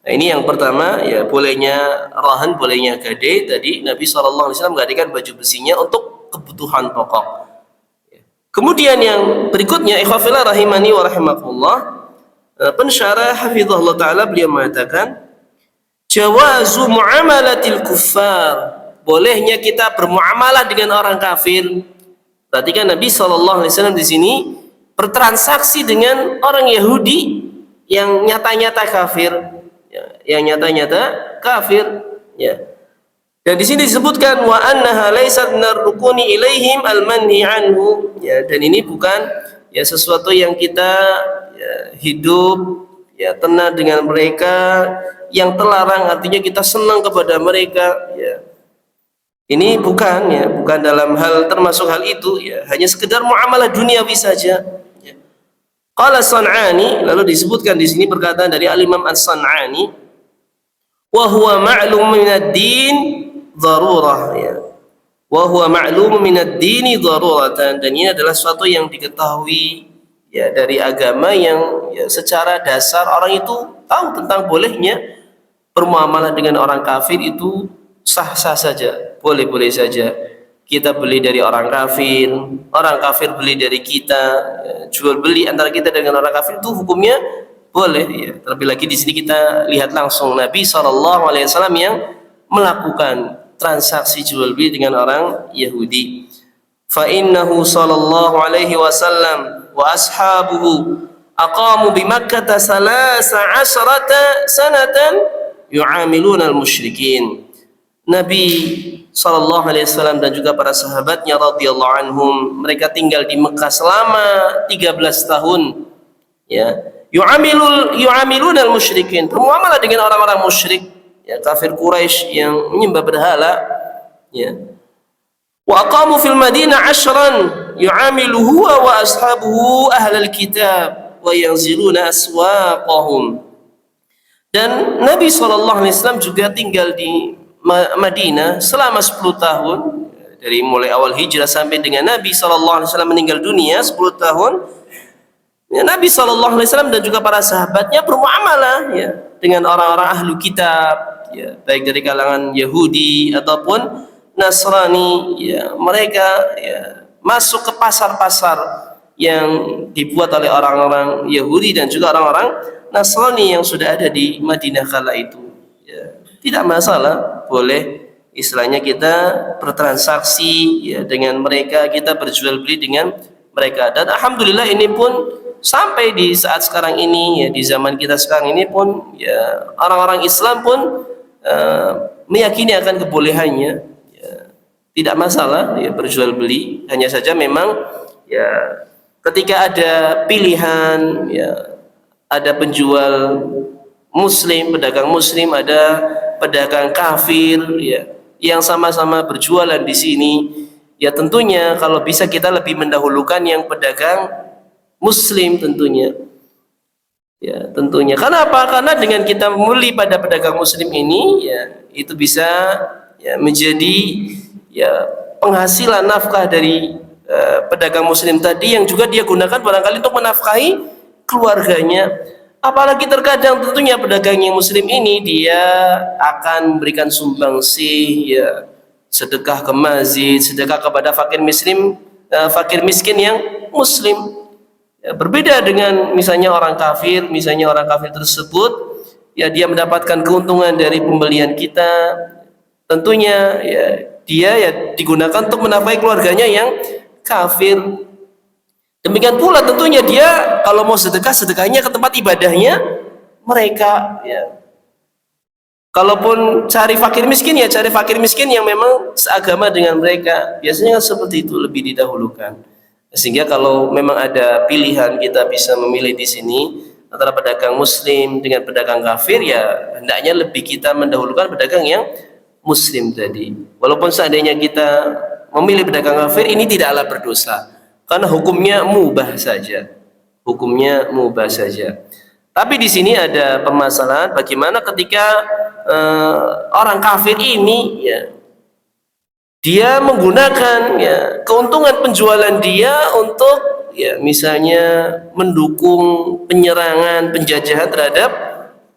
Nah, ini yang pertama, ya, bolehnya rahan, bolehnya gadai. Tadi Nabi SAW menggadaikan baju besinya untuk kebutuhan pokok. Kemudian yang berikutnya, ikhwafillah rahimani wa rahimakumullah, pensyarah hafizahullah ta'ala beliau mengatakan jawazu muamalatil kuffar, bolehnya kita bermuamalah dengan orang kafir. Berarti kan Nabi SAW di sini bertransaksi dengan orang Yahudi yang nyata-nyata kafir, yang nyata-nyata kafir, ya. Dan di sini disebutkan wa annaha laysat narukuni ilaihim almanhi anhu, ya, dan ini bukan, ya, sesuatu yang kita, ya, hidup, ya, tenang dengan mereka, yang terlarang artinya kita senang kepada mereka, ya. Ini bukan, ya, bukan dalam hal termasuk hal itu, ya, hanya sekedar muamalah duniawi saja. Ya. Qala San'ani, lalu disebutkan di sini perkataan dari Al-Imam As-San'ani, wa huwa ma'lum min ad-din darurah, ya. Wa huwa ma'lum min ad-dini daruratan, dan ini adalah sesuatu yang diketahui, ya, dari agama, yang, ya, secara dasar orang itu tahu tentang bolehnya bermuamalah dengan orang kafir. Itu sah-sah saja, boleh-boleh saja. Kita beli dari orang kafir beli dari kita, ya, jual beli antara kita dengan orang kafir itu hukumnya boleh, ya. Terlebih lagi di sini kita lihat langsung Nabi SAW yang melakukan transaksi jual beli dengan orang Yahudi. Fa innahu sallallahu alaihi wasallam wa ashabuhu aqamu bi Makkah 13 sanatan yu'amiluna al-musyrikin. Nabi sallallahu alaihi wasallam dan juga para sahabatnya radhiyallahu anhum, mereka tinggal di Mekah selama 13 tahun, ya. Yu'amiluna al-musyrikin, bermuamalah dengan orang-orang musyrik, ya, kafir Quraisy yang menyembah berhala, ya. Wa aqamu fil Madinah 10 yu'amilu huwa wa ashabuhu ahlal kitab wa yanziluna aswaqahum. Dan Nabi SAW juga tinggal di Madinah selama 10 tahun, dari mulai awal hijrah sampai dengan Nabi SAW meninggal dunia 10 tahun. Ya, Nabi SAW dan juga para sahabatnya bermuamalah, ya, dengan orang-orang ahlu kitab, ya, baik dari kalangan Yahudi ataupun Nasrani, ya. Mereka, ya, masuk ke pasar-pasar yang dibuat oleh orang-orang Yahudi dan juga orang-orang Nasrani yang sudah ada di Madinah kala itu, ya. Tidak masalah, boleh istilahnya kita bertransaksi, ya, dengan mereka, kita berjual beli dengan mereka. Dan alhamdulillah ini pun sampai di saat sekarang ini, ya, di zaman kita sekarang ini pun, ya, orang-orang Islam pun meyakini akan kebolehannya, ya, tidak masalah, ya, berjual beli. Hanya saja memang, ya, ketika ada pilihan, ya, ada penjual muslim, pedagang muslim, ada pedagang kafir, ya, yang sama-sama berjualan di sini, ya, tentunya kalau bisa kita lebih mendahulukan yang pedagang muslim tentunya, ya, tentunya. Kenapa? Karena dengan kita membeli pada pedagang muslim ini, ya, itu bisa, ya, menjadi, ya, penghasilan nafkah dari pedagang muslim tadi, yang juga dia gunakan barangkali untuk menafkahi keluarganya. Apalagi terkadang tentunya pedagang yang muslim ini dia akan memberikan sumbangsih, ya, sedekah ke masjid, sedekah kepada fakir miskin yang muslim. Ya, berbeda dengan misalnya orang kafir tersebut, ya, dia mendapatkan keuntungan dari pembelian kita, tentunya, ya, dia, ya, digunakan untuk menafkahi keluarganya yang kafir. Demikian pula tentunya dia kalau mau sedekahnya ke tempat ibadahnya mereka, ya. Kalaupun cari fakir miskin, ya cari fakir miskin yang memang seagama dengan mereka. Biasanya kan seperti itu, lebih didahulukan. Sehingga kalau memang ada pilihan kita bisa memilih di sini antara pedagang muslim dengan pedagang kafir, ya hendaknya lebih kita mendahulukan pedagang yang muslim tadi. Walaupun seandainya kita memilih pedagang kafir, ini tidaklah berdosa karena hukumnya mubah saja. Hukumnya mubah saja. Tapi di sini ada permasalahan bagaimana ketika orang kafir ini, ya, dia menggunakan, ya, keuntungan penjualan dia untuk, ya, misalnya mendukung penyerangan, penjajahan terhadap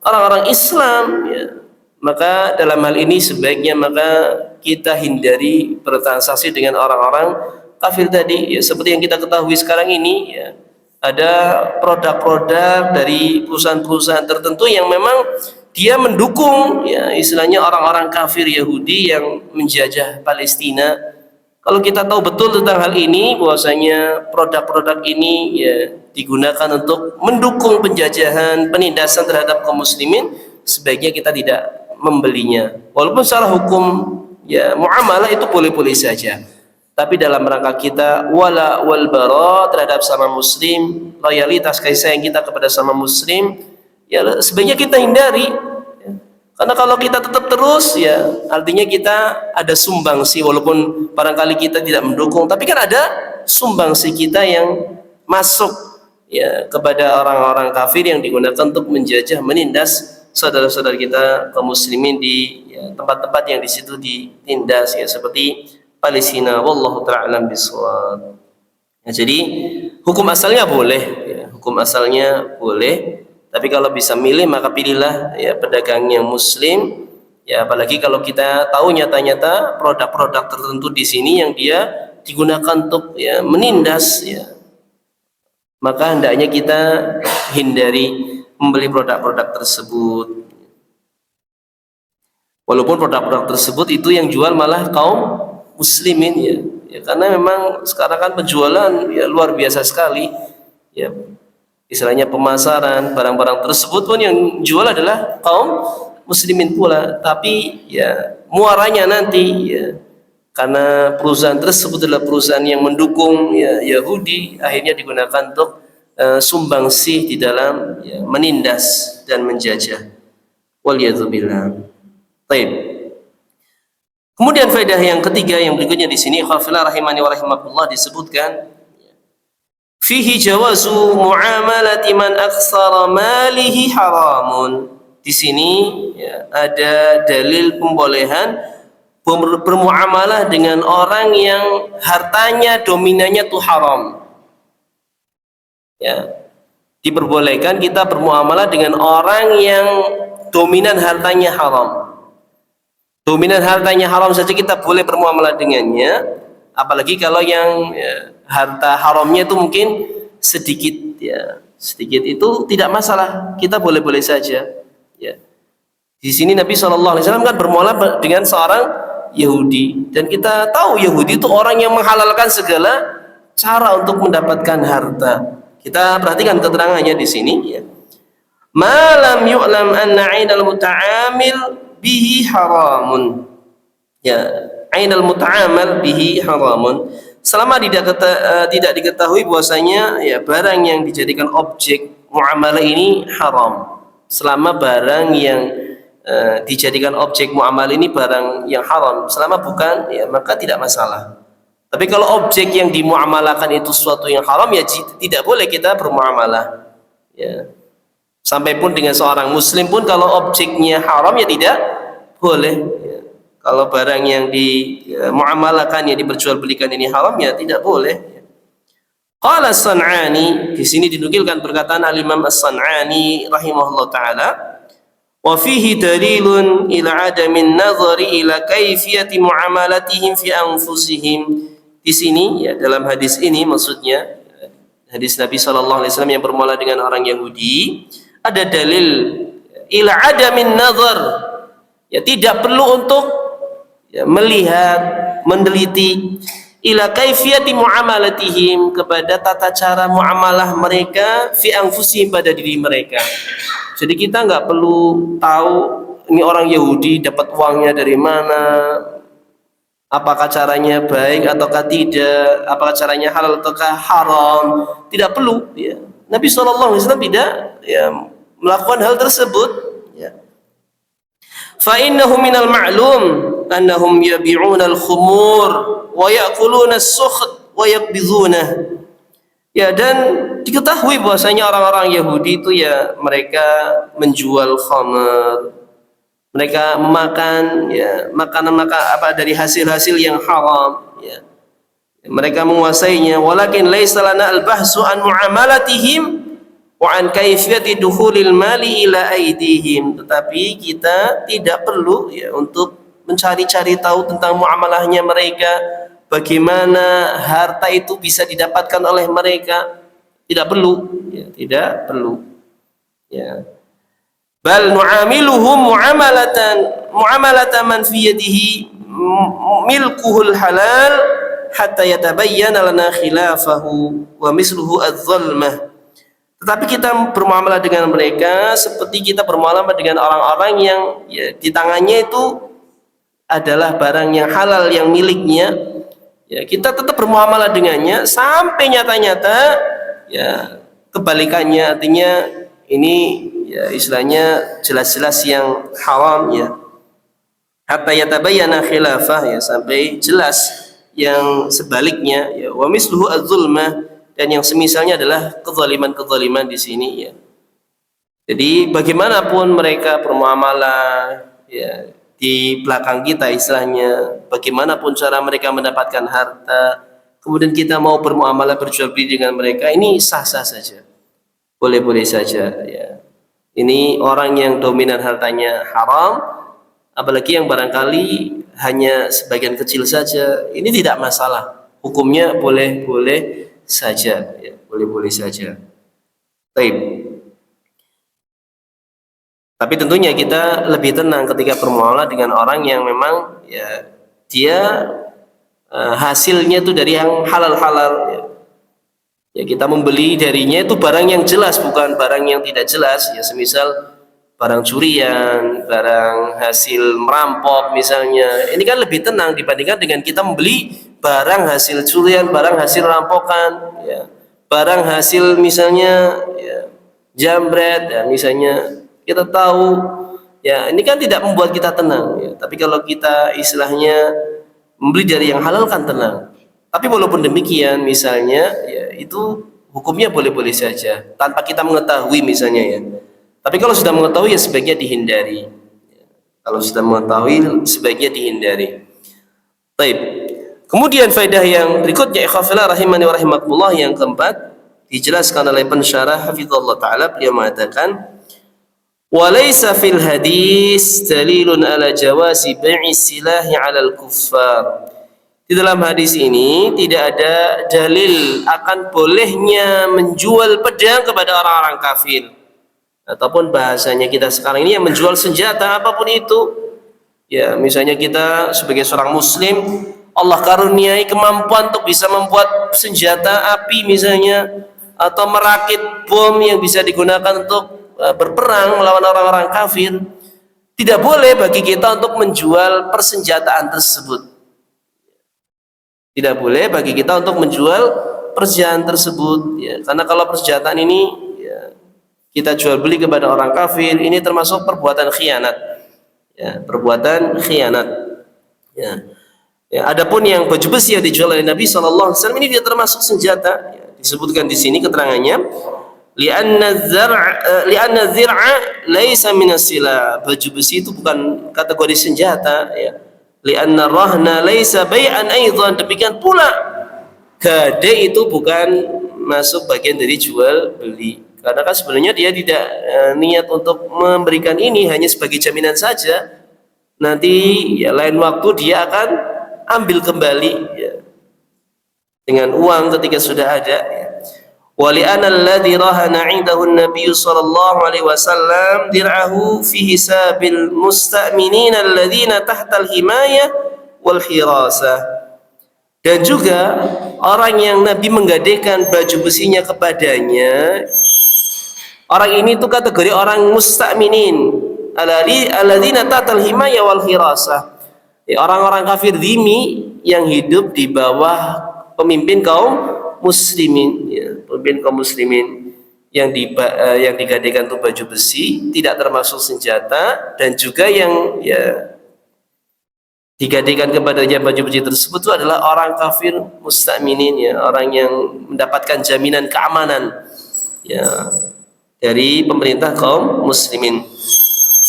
orang-orang Islam, ya. Maka dalam hal ini sebaiknya maka kita hindari bertransaksi dengan orang-orang kafir tadi, ya, seperti yang kita ketahui sekarang ini, ya, ada produk-produk dari perusahaan-perusahaan tertentu yang memang dia mendukung, ya, istilahnya orang-orang kafir Yahudi yang menjajah Palestina. Kalau kita tahu betul tentang hal ini, bahwasanya produk-produk ini, ya, digunakan untuk mendukung penjajahan, penindasan terhadap kaum muslimin, sebaiknya kita tidak membelinya. Walaupun secara hukum, ya, muamalah itu boleh-boleh saja. Tapi dalam rangka kita wala wal bara terhadap sama muslim, loyalitas kasih sayang kita kepada sama muslim, ya sebaiknya kita hindari. Karena kalau kita tetap terus, ya artinya kita ada sumbangsi, walaupun barangkali kita tidak mendukung, tapi kan ada sumbangsi kita yang masuk, ya, kepada orang-orang kafir yang digunakan untuk menjajah, menindas saudara-saudara kita kaum muslimin di, ya, tempat-tempat yang di situ ditindas, ya, seperti Palestina. Wallahu ta'ala alam bisawab. Ya, jadi hukum asalnya boleh, ya, hukum asalnya boleh. Tapi kalau bisa milih maka pilihlah, ya, pedagang yang muslim, ya, apalagi kalau kita tahu nyata-nyata produk-produk tertentu di sini yang dia digunakan untuk, ya, menindas, ya, maka hendaknya kita hindari membeli produk-produk tersebut. Walaupun produk-produk tersebut itu yang jual malah kaum muslimin, ya, ya, karena memang sekarang kan penjualan, ya, luar biasa sekali, ya, istilahnya pemasaran barang-barang tersebut pun yang jual adalah kaum muslimin pula. Tapi, ya, muaranya nanti, ya, karena perusahaan tersebut adalah perusahaan yang mendukung, ya, Yahudi, akhirnya digunakan untuk sumbangsih di dalam, ya, menindas dan menjajah. Waliyadzubillah. Baik. Kemudian faedah yang ketiga yang berikutnya di sini, khafillah rahimani wa rahimakumullah, disebutkan fihi jawazu muamalati man aksara malihi haramun. Di sini, ya, ada dalil pembolehan bermuamalah dengan orang yang hartanya dominannya tuh haram. Ya, diperbolehkan kita bermuamalah dengan orang yang dominan hartanya haram. Dominan hartanya haram saja kita boleh bermuamalah dengannya, apalagi kalau yang, ya, harta haramnya itu mungkin sedikit, ya, sedikit itu tidak masalah, kita boleh-boleh saja, ya. Di sini Nabi SAW kan bermuamalah dengan seorang Yahudi, dan kita tahu Yahudi itu orang yang menghalalkan segala cara untuk mendapatkan harta. Kita perhatikan keterangannya di sini, ya. Malam yu'lam anna 'ainal muta'amil bihi haramun, ya, ainal muta'amal bihi haramun, selama tidak diketahui bahwasanya, ya, barang yang dijadikan objek muamalah ini haram. Selama barang yang dijadikan objek muamalah ini barang yang haram, selama bukan, ya, maka tidak masalah. Tapi kalau objek yang dimuamalahkan itu sesuatu yang haram, ya tidak boleh kita bermuamalah, ya. Sampai pun dengan seorang muslim pun kalau objeknya haram, ya tidak boleh, ya. Kalau barang yang dimuamalahkan, yang diperjualbelikan ini haram, ya tidak boleh, ya. Qala As-San'ani, di sini dinukilkan perkataan Al-Imam As-San'ani rahimahullah taala, wa fihi dalilun ila adamin nadhari ila kaifiyati muamalatihim fi anfusihim. Di sini, ya, dalam hadis ini maksudnya hadis Nabi SAW yang bermuamalah dengan orang Yahudi, ada dalil ila adamin nazar, ya, tidak perlu untuk, ya, melihat, meneliti ila kaifiyati muamalatihim, kepada tata cara muamalah mereka fi anfusihim, pada diri mereka. Jadi kita nggak perlu tahu ini orang Yahudi dapat uangnya dari mana, apakah caranya baik ataukah tidak, apakah caranya halal ataukah haram. Tidak perlu ya. Nabi SAW tidak ya melakukan hal tersebut ya. Fa innahu minal ma'lum annahum yabi'una al-khumur wa ya'kuluna as-sukht wa yaqbiduna. Ya, dan diketahui bahwasanya orang-orang Yahudi itu ya mereka menjual khamr, mereka memakan ya makanan apa dari hasil-hasil yang haram ya. Mereka menguasainya. Walakin laisa lana al-bahsu an muamalatihim wa an kaifiyati dukhulil mali ila aidihim. Tetapi kita tidak perlu ya untuk mencari-cari tahu tentang muamalahnya mereka, bagaimana harta itu bisa didapatkan oleh mereka. Tidak perlu ya, tidak perlu ya. Bal nu'amiluhum muamalatan man fi yadihi milkuhul halal hatta yatabayyana lana khilafahu wa misluhu adh-dhulmah. Tetapi kita bermuamalah dengan mereka seperti kita bermuamalah dengan orang-orang yang ya, di tangannya itu adalah barang yang halal yang miliknya. Ya, kita tetap bermuamalah dengannya sampai nyata-nyata ya kebalikannya, artinya ini ya istilahnya jelas-jelas yang haram ya. Hatta yatabayyana khilafah ya, sampai jelas yang sebaliknya ya. Wa misluhu adz-dzulmah, dan yang semisalnya adalah kezaliman-kezaliman di sini ya. Jadi bagaimanapun mereka bermuamalah ya di belakang kita istilahnya, bagaimanapun cara mereka mendapatkan harta, kemudian kita mau bermuamalah berjual beli dengan mereka, ini sah-sah saja, boleh-boleh saja ya. Ini orang yang dominan hartanya haram, apalagi yang barangkali hanya sebagian kecil saja, ini tidak masalah, hukumnya boleh-boleh saja ya, boleh-boleh saja. Baik. Tapi tentunya kita lebih tenang ketika bermuamalah dengan orang yang memang ya dia hasilnya itu dari yang halal-halal ya. Ya kita membeli darinya itu barang yang jelas, bukan barang yang tidak jelas ya, semisal barang curian, barang hasil merampok misalnya. Ini kan lebih tenang dibandingkan dengan kita membeli barang hasil curian, barang hasil rampokan ya. Barang hasil misalnya ya, jambret ya, misalnya kita tahu ya, ini kan tidak membuat kita tenang ya. Tapi kalau kita istilahnya membeli dari yang halal kan tenang. Tapi walaupun demikian misalnya ya itu hukumnya boleh-boleh saja tanpa kita mengetahui misalnya ya. Tapi kalau sudah mengetahui ya sebaiknya dihindari ya. Kalau sudah mengetahui sebaiknya dihindari. Baik. Kemudian faedah yang berikutnya ikhwafillah rahimani wa rahimakumullah, yang keempat dijelaskan oleh pensyarah hafizallahu taala, beliau mengatakan walaysa fil hadis dalilun ala jawasi bai'i silahi 'alal kuffar. Di dalam hadis ini tidak ada dalil akan bolehnya menjual pedang kepada orang-orang kafir, ataupun bahasanya kita sekarang ini yang menjual senjata apapun itu. Ya, misalnya kita sebagai seorang muslim Allah karuniai kemampuan untuk bisa membuat senjata api misalnya, atau merakit bom yang bisa digunakan untuk berperang melawan orang-orang kafir. Tidak boleh bagi kita untuk menjual persenjataan tersebut. Tidak boleh bagi kita untuk menjual persenjataan tersebut ya. Karena kalau persenjataan ini ya, kita jual beli kepada orang kafir, ini termasuk perbuatan khianat ya, perbuatan khianat ya. Ya, adapun yang baju besi yang dijual oleh Nabi SAW ini dia termasuk senjata ya. Disebutkan di sini keterangannya li'anna zir'a laisa minas sila, baju besi itu bukan kategori senjata ya. Li'anna rahna laisa bai'an aidan, demikian pula gade itu bukan masuk bagian dari jual beli, karena kan sebenarnya dia tidak niat untuk memberikan ini, hanya sebagai jaminan saja, nanti ya lain waktu dia akan ambil kembali ya, dengan uang ketika sudah ada ya. Wali'anna alladhi rahana 'indahu an-nabiy sallallahu alaihi wasallam dir'ahu fi hisabil musta'minin alladhina tahta al-himayah wal hirasah. Dan juga orang yang Nabi menggadaikan baju besinya kepadanya, orang ini itu kategori orang musta'minin. alladzina tatal himayah wal hirasah. Orang-orang kafir dhimmi yang hidup di bawah pemimpin kaum muslimin, ya, pemimpin kaum muslimin yang digadaikan itu baju besi, tidak termasuk senjata, dan juga yang ya digadaikan kepadanya baju besi tersebut itu adalah orang kafir mustaminin, ya, orang yang mendapatkan jaminan keamanan, ya, dari pemerintah kaum muslimin.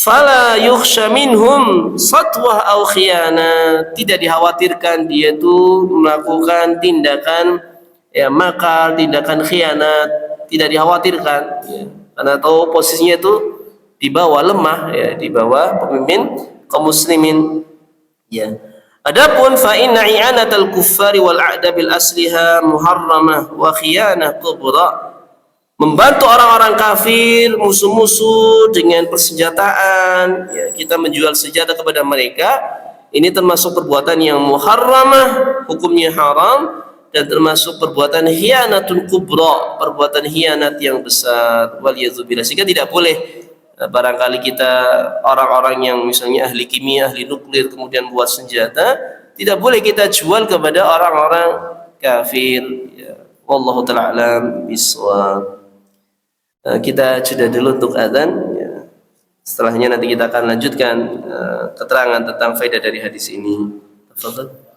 Fala yukhsha minhum satwah aw khiyana, tidak dikhawatirkan dia itu melakukan tindakan ya makar, tindakan khianat, tidak dikhawatirkan, ya, karena tahu posisinya itu di bawah lemah, ya, di bawah pemimpin kaum muslimin, ya. Adapun fa inna i'anatal kuffari wal a'da bil asliha muharramah wa khiyanah kubra, membantu orang-orang kafir, musuh-musuh dengan persenjataan, ya, kita menjual senjata kepada mereka, ini termasuk perbuatan yang muharramah, hukumnya haram, dan termasuk perbuatan khianatun kubra, perbuatan khianat yang besar, waliyadzubillah. Sehingga tidak boleh barangkali kita orang-orang yang misalnya ahli kimia, ahli nuklir, kemudian buat senjata, tidak boleh kita jual kepada orang-orang kafir, ya. Wallahu ta'ala alam bisawab. Kita sudah dulu untuk adzan, ya. Setelahnya nanti kita akan lanjutkan keterangan tentang faedah dari hadis ini. Tafadhal.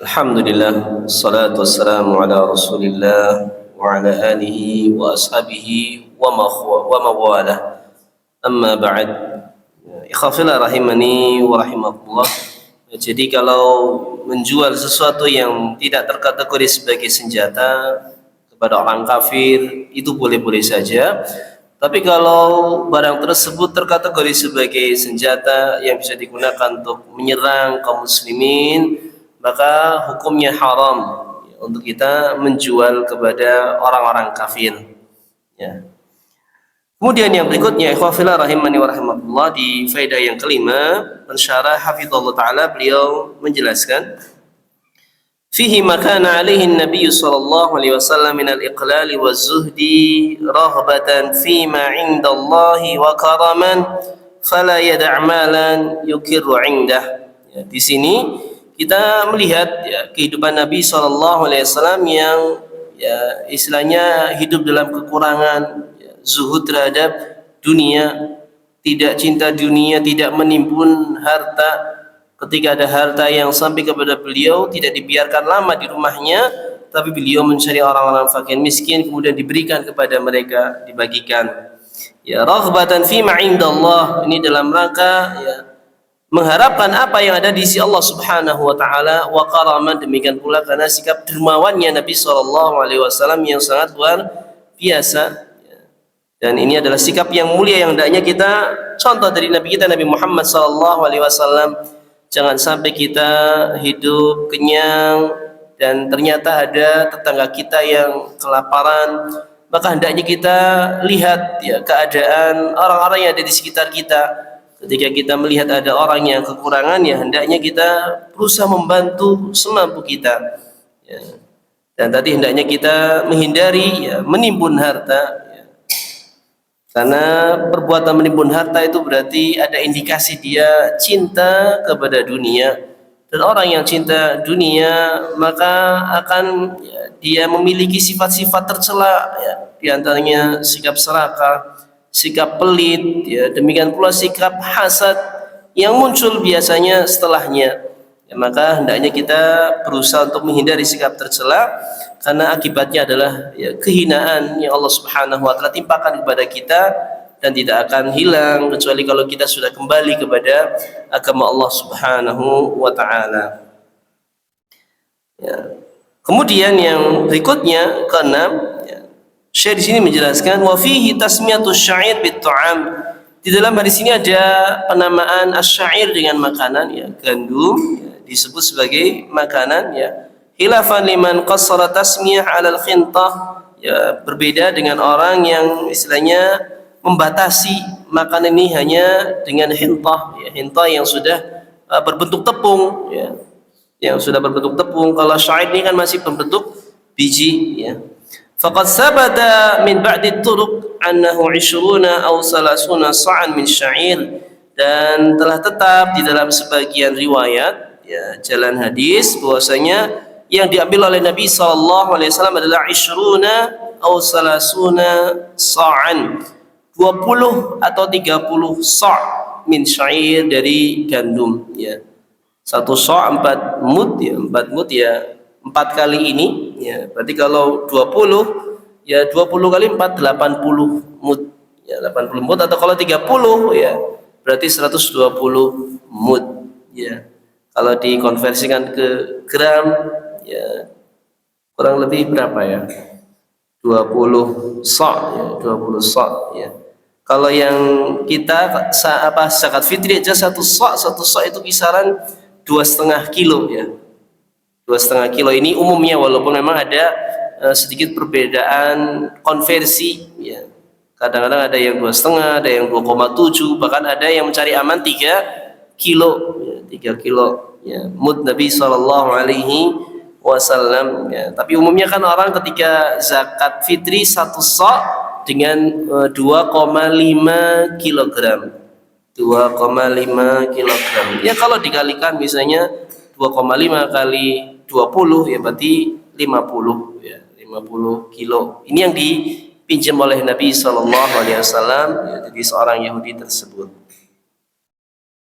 Alhamdulillah, salatu wassalamu ala rasulillah wa ala alihi wa ashabihi wa mawalah. Amma ba'd. Ikhwafillah rahimani wa rahimakumullah. Jadi kalau menjual sesuatu yang tidak terkategori sebagai senjata kepada orang kafir itu boleh-boleh saja. Tapi kalau barang tersebut terkategori sebagai senjata yang bisa digunakan untuk menyerang kaum muslimin, maka hukumnya haram ya, untuk kita menjual kepada orang-orang kafir. Ya. Kemudian yang berikutnya, ikhwafillah rahimani wa rahimakumullah, di faedah yang kelima, pensyarah hafizallahu taala beliau menjelaskan fihi ma kana alaihi an-nabiy sallallahu alaihi wasallam min al-iqlal wa zuhdi raghbatan fi ma 'inda Allah wa karaman fala yada' malan yukirru 'indah. Ya, di sini kita melihat ya, kehidupan Nabi sallallahu alaihi wasallam yang ya istilahnya hidup dalam kekurangan, ya, zuhud terhadap dunia, tidak cinta dunia, tidak menimbun harta. Ketika ada harta yang sampai kepada beliau, tidak dibiarkan lama di rumahnya, tapi beliau mencari orang-orang fakir miskin, kemudian diberikan kepada mereka, dibagikan. Ya, raghbatan fi ma 'indallah, ini dalam rangka ya mengharapkan apa yang ada di sisi Allah Subhanahu wa taala, wa karaman, demikian pula karena sikap dermawannya Nabi sallallahu alaihi wasallam yang sangat luar biasa. Dan ini adalah sikap yang mulia yang hendaknya kita contoh dari Nabi kita Nabi Muhammad sallallahu alaihi wasallam. Jangan sampai kita hidup kenyang dan ternyata ada tetangga kita yang kelaparan. Maka hendaknya kita lihat ya keadaan orang-orang yang ada di sekitar kita. Ketika kita melihat ada orang yang kekurangan, ya hendaknya kita berusaha membantu semampu kita. Ya. Dan tadi hendaknya kita menghindari ya, menimbun harta. Karena perbuatan menimbun harta itu berarti ada indikasi dia cinta kepada dunia. Dan orang yang cinta dunia maka akan ya, dia memiliki sifat-sifat tercela ya, di antaranya sikap serakah, sikap pelit ya, demikian pula sikap hasad yang muncul biasanya setelahnya. Ya, maka hendaknya kita berusaha untuk menghindari sikap tercela, karena akibatnya adalah ya, kehinaan yang Allah Subhanahu wa taala timpakan kepada kita dan tidak akan hilang kecuali kalau kita sudah kembali kepada agama Allah Subhanahu wa taala. Ya. Kemudian yang berikutnya keenam, ya, Syekh di sini menjelaskan wa fihi tasmiyatus syair bit ta'am. Di dalam hadis ini ada penamaan asy-syair dengan makanan ya, gandum ya, disebut sebagai makanan ya. Khilafan liman qassara tasmiyah 'alal khintah, ya berbeda dengan orang yang istilahnya membatasi makanan ini hanya dengan hintah ya, hintah yang sudah berbentuk tepung ya. Yang sudah berbentuk tepung. Kalau syair ini kan masih berbentuk biji ya. Faqad sabata min ba'di turuq annahu 20 aw 30 sa'an min syair, dan telah tetap di dalam sebagian riwayat ya jalan hadis bahwasanya yang diambil oleh Nabi sallallahu alaihi wasallam adalah 20 aw 30 sa'an, 20 atau 30 sa' min syair dari gandum ya. Satu sa' 4 mud ya, 4 mud ya 4 kali ini ya. Berarti kalau 20 ya 20 kali 4 80 mud ya, 80 mud, atau kalau 30 ya berarti 120 mud ya. Kalau dikonversikan ke gram ya kurang lebih berapa ya? 20 sa' ya, 20 sa' ya. Kalau yang kita zakat fitri aja satu sa' itu kisaran 2,5 kilo ya. 2,5 kilo ini umumnya, walaupun memang ada sedikit perbedaan konversi ya. Kadang-kadang ada yang 2,5, ada yang 2,7, bahkan ada yang mencari aman 3 kilo ya, 3 kilo ya, mud Nabi sallallahu alaihi wasallam ya. Tapi umumnya kan orang ketika zakat fitri satu sa' dengan 2,5 kilogram 2,5 kilogram ya. Kalau dikalikan misalnya 2,5 kali 20 ya berarti 50 ya, 50 kilo. Ini yang dipinjam oleh Nabi sallallahu alaihi wasallam ya, dari seorang Yahudi tersebut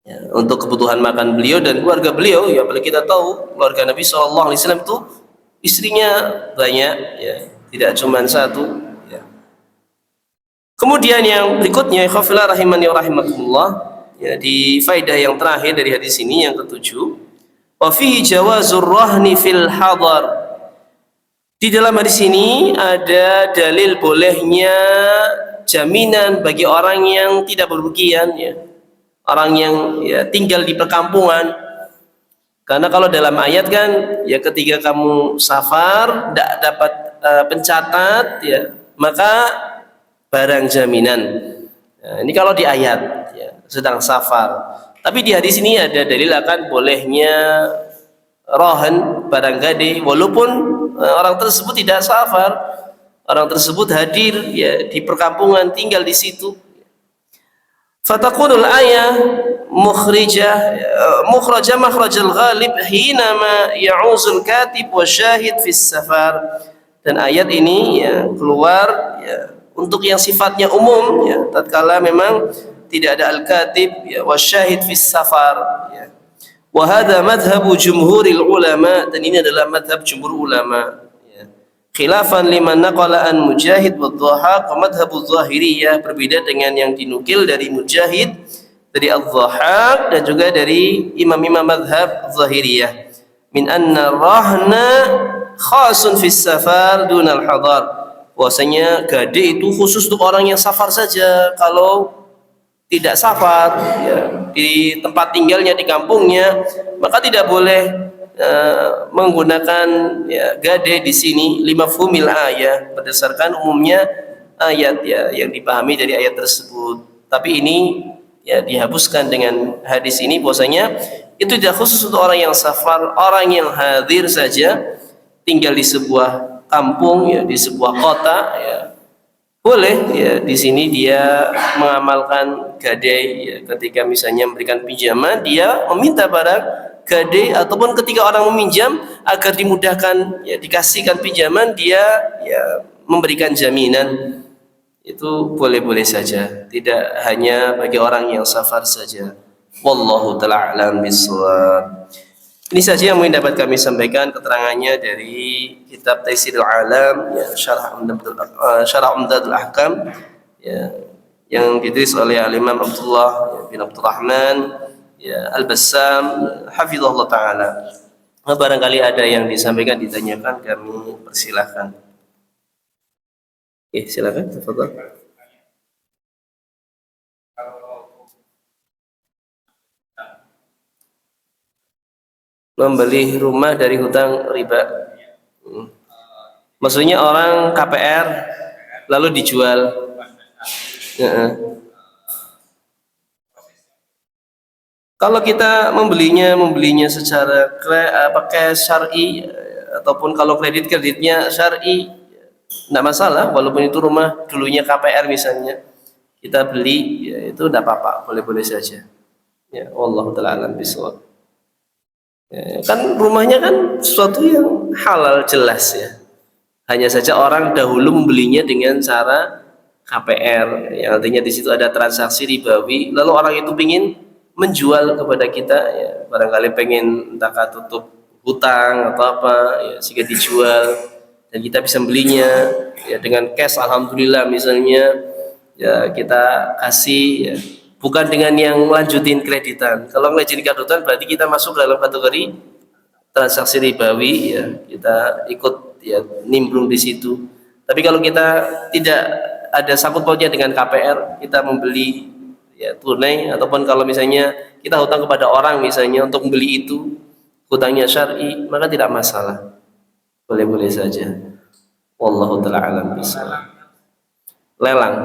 ya, untuk kebutuhan makan beliau dan keluarga beliau ya. Apalagi kita tahu keluarga Nabi sallallahu alaihi wasallam itu istrinya banyak ya, tidak cuma satu ya. Kemudian yang berikutnya ikhwafillah rahimani wa rahimakumullah ya, di faedah yang terakhir dari hadis ini yang ketujuh, wa fihi jawazur rahni fil hadar. Di dalam hadis ini ada dalil bolehnya jaminan bagi orang yang tidak berpergian, ya, orang yang ya tinggal di perkampungan. Karena kalau dalam ayat kan ya ketika kamu safar tidak dapat pencatat, ya maka barang jaminan. Nah, ini kalau di ayat ya, sedang safar. Tapi di hadis ini ada dalil akan bolehnya rohan barang gade walaupun orang tersebut tidak safar, orang tersebut hadir ya di perkampungan, tinggal di situ. Fatakunul ayah mukhrajah makhrajal ghalib hinama ya'uzul katib wa syahid fis safar. Dan ayat ini ya keluar ya untuk yang sifatnya umum, ya tatkala memang tidak ada al-katib ya wasyahid fis safar, ya. Wa hadha madhhabu jumhuril ulama, dan ini adalah madhab jumhur ulama, ya. Khilafan liman naqala an Mujahid wa Dhahhak wa madhhabu Zahiriyah, berbeda dengan yang dinukil dari Mujahid, dari Al-Dhahhak, dan juga dari imam-imam madhab Zahiriyah, min anna rahna khasun fis safar dunal hadar, bahwasanya gade itu khusus untuk orang yang safar saja. Kalau tidak safar ya, di tempat tinggalnya di kampungnya, maka tidak boleh menggunakan ya, gade di sini lima fumil ayat, berdasarkan umumnya ayat ya yang dipahami dari ayat tersebut. Tapi ini ya dihapuskan dengan hadis ini, bahwasanya itu tidak khusus untuk orang yang safar, orang yang hadir saja tinggal di sebuah kampung ya, di sebuah kota ya, boleh ya di sini dia mengamalkan gadai ya, ketika misalnya memberikan pinjaman dia meminta barang gadai, ataupun ketika orang meminjam agar dimudahkan ya dikasihkan pinjaman, dia ya memberikan jaminan. Itu boleh-boleh saja, tidak hanya bagi orang yang safar saja. Wallahu ta'ala a'lam bishawab. Ini saja yang mungkin dapat kami sampaikan keterangannya dari kitab Taisirul Alam ya, Syarah Umdatul Ahkam ya, yang ditulis oleh Al-Imam Abdullah bin Abdul Rahman ya, Al-Bassam hafizahullah taala. Barangkali ada yang disampaikan, ditanyakan, kami persilahkan. Silakan, tafadhol. Membeli rumah dari hutang riba. Maksudnya orang KPR lalu dijual. Kalau kita membelinya secara pakai syar'i, ataupun kalau kreditnya syar'i, tidak masalah. Walaupun itu rumah dulunya KPR misalnya, kita beli ya, itu tidak apa-apa, boleh-boleh saja. Ya, wallahu ta'ala alam bishawab. Ya, kan rumahnya kan sesuatu yang halal jelas ya. Hanya saja orang dahulu membelinya dengan cara KPR, yang artinya di situ ada transaksi ribawi. Lalu orang itu ingin menjual kepada kita, ya, barangkali pengen entah tutup hutang atau apa, ya, sehingga dijual dan kita bisa belinya ya dengan cash. Alhamdulillah misalnya ya kita kasih ya, bukan dengan yang lanjutin kreditan. Kalau lanjutin kreditan berarti kita masuk dalam kategori transaksi ribawi ya, kita ikut ya nimbrung di situ. Tapi kalau kita tidak ada sangkut pautnya dengan KPR, kita membeli ya tunai, ataupun kalau misalnya kita hutang kepada orang misalnya untuk membeli itu, hutangnya syar'i, maka tidak masalah, boleh-boleh saja. Wallahu ta'ala alam bishawab. Lelang.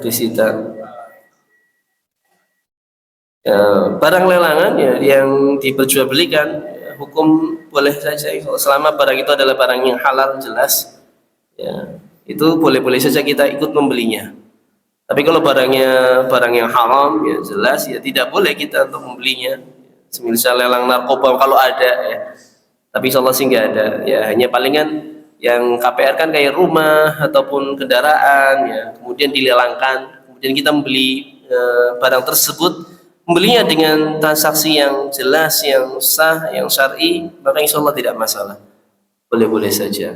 Disita. Ya, barang lelangan ya yang diperjualbelikan ya, hukum boleh saja selama barang itu adalah barang yang halal jelas ya, itu boleh-boleh saja kita ikut membelinya. Tapi kalau barangnya barang yang haram ya jelas ya tidak boleh kita untuk membelinya. Semisal lelang narkoba kalau ada ya, tapi insyaallah sih nggak ada ya, hanya palingan yang KPR kan kayak rumah ataupun kendaraan ya, kemudian dilelangkan, kemudian kita membeli barang tersebut, membelinya dengan transaksi yang jelas, yang sah, yang syar'i, maka insya Allah tidak masalah, boleh-boleh saja.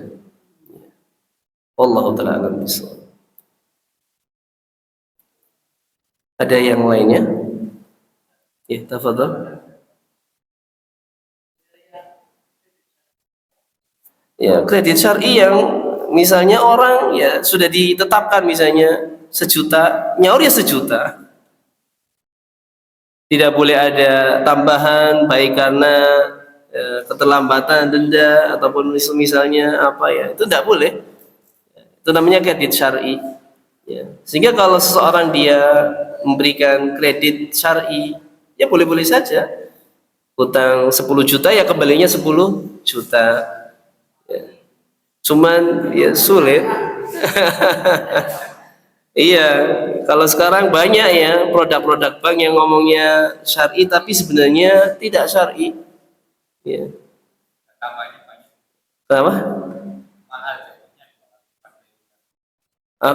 Wallahu ta'ala alam bishawab. Ada yang lainnya? Ya, tafadhol. Ya, kredit syar'i yang misalnya orang ya sudah ditetapkan misalnya 1 juta, nyaur ya 1 juta. Tidak boleh ada tambahan baik karena keterlambatan denda ataupun misalnya apa ya, itu tidak boleh. Itu namanya kredit syar'i. Ya. Sehingga kalau seseorang dia memberikan kredit syar'i, ya boleh-boleh saja. Utang 10 juta ya kembalinya 10 juta. Ya. Cuman ya sulit. Iya, kalau sekarang banyak ya produk-produk bank yang ngomongnya syar'i tapi sebenarnya tidak syar'i. Ya. Kenapa?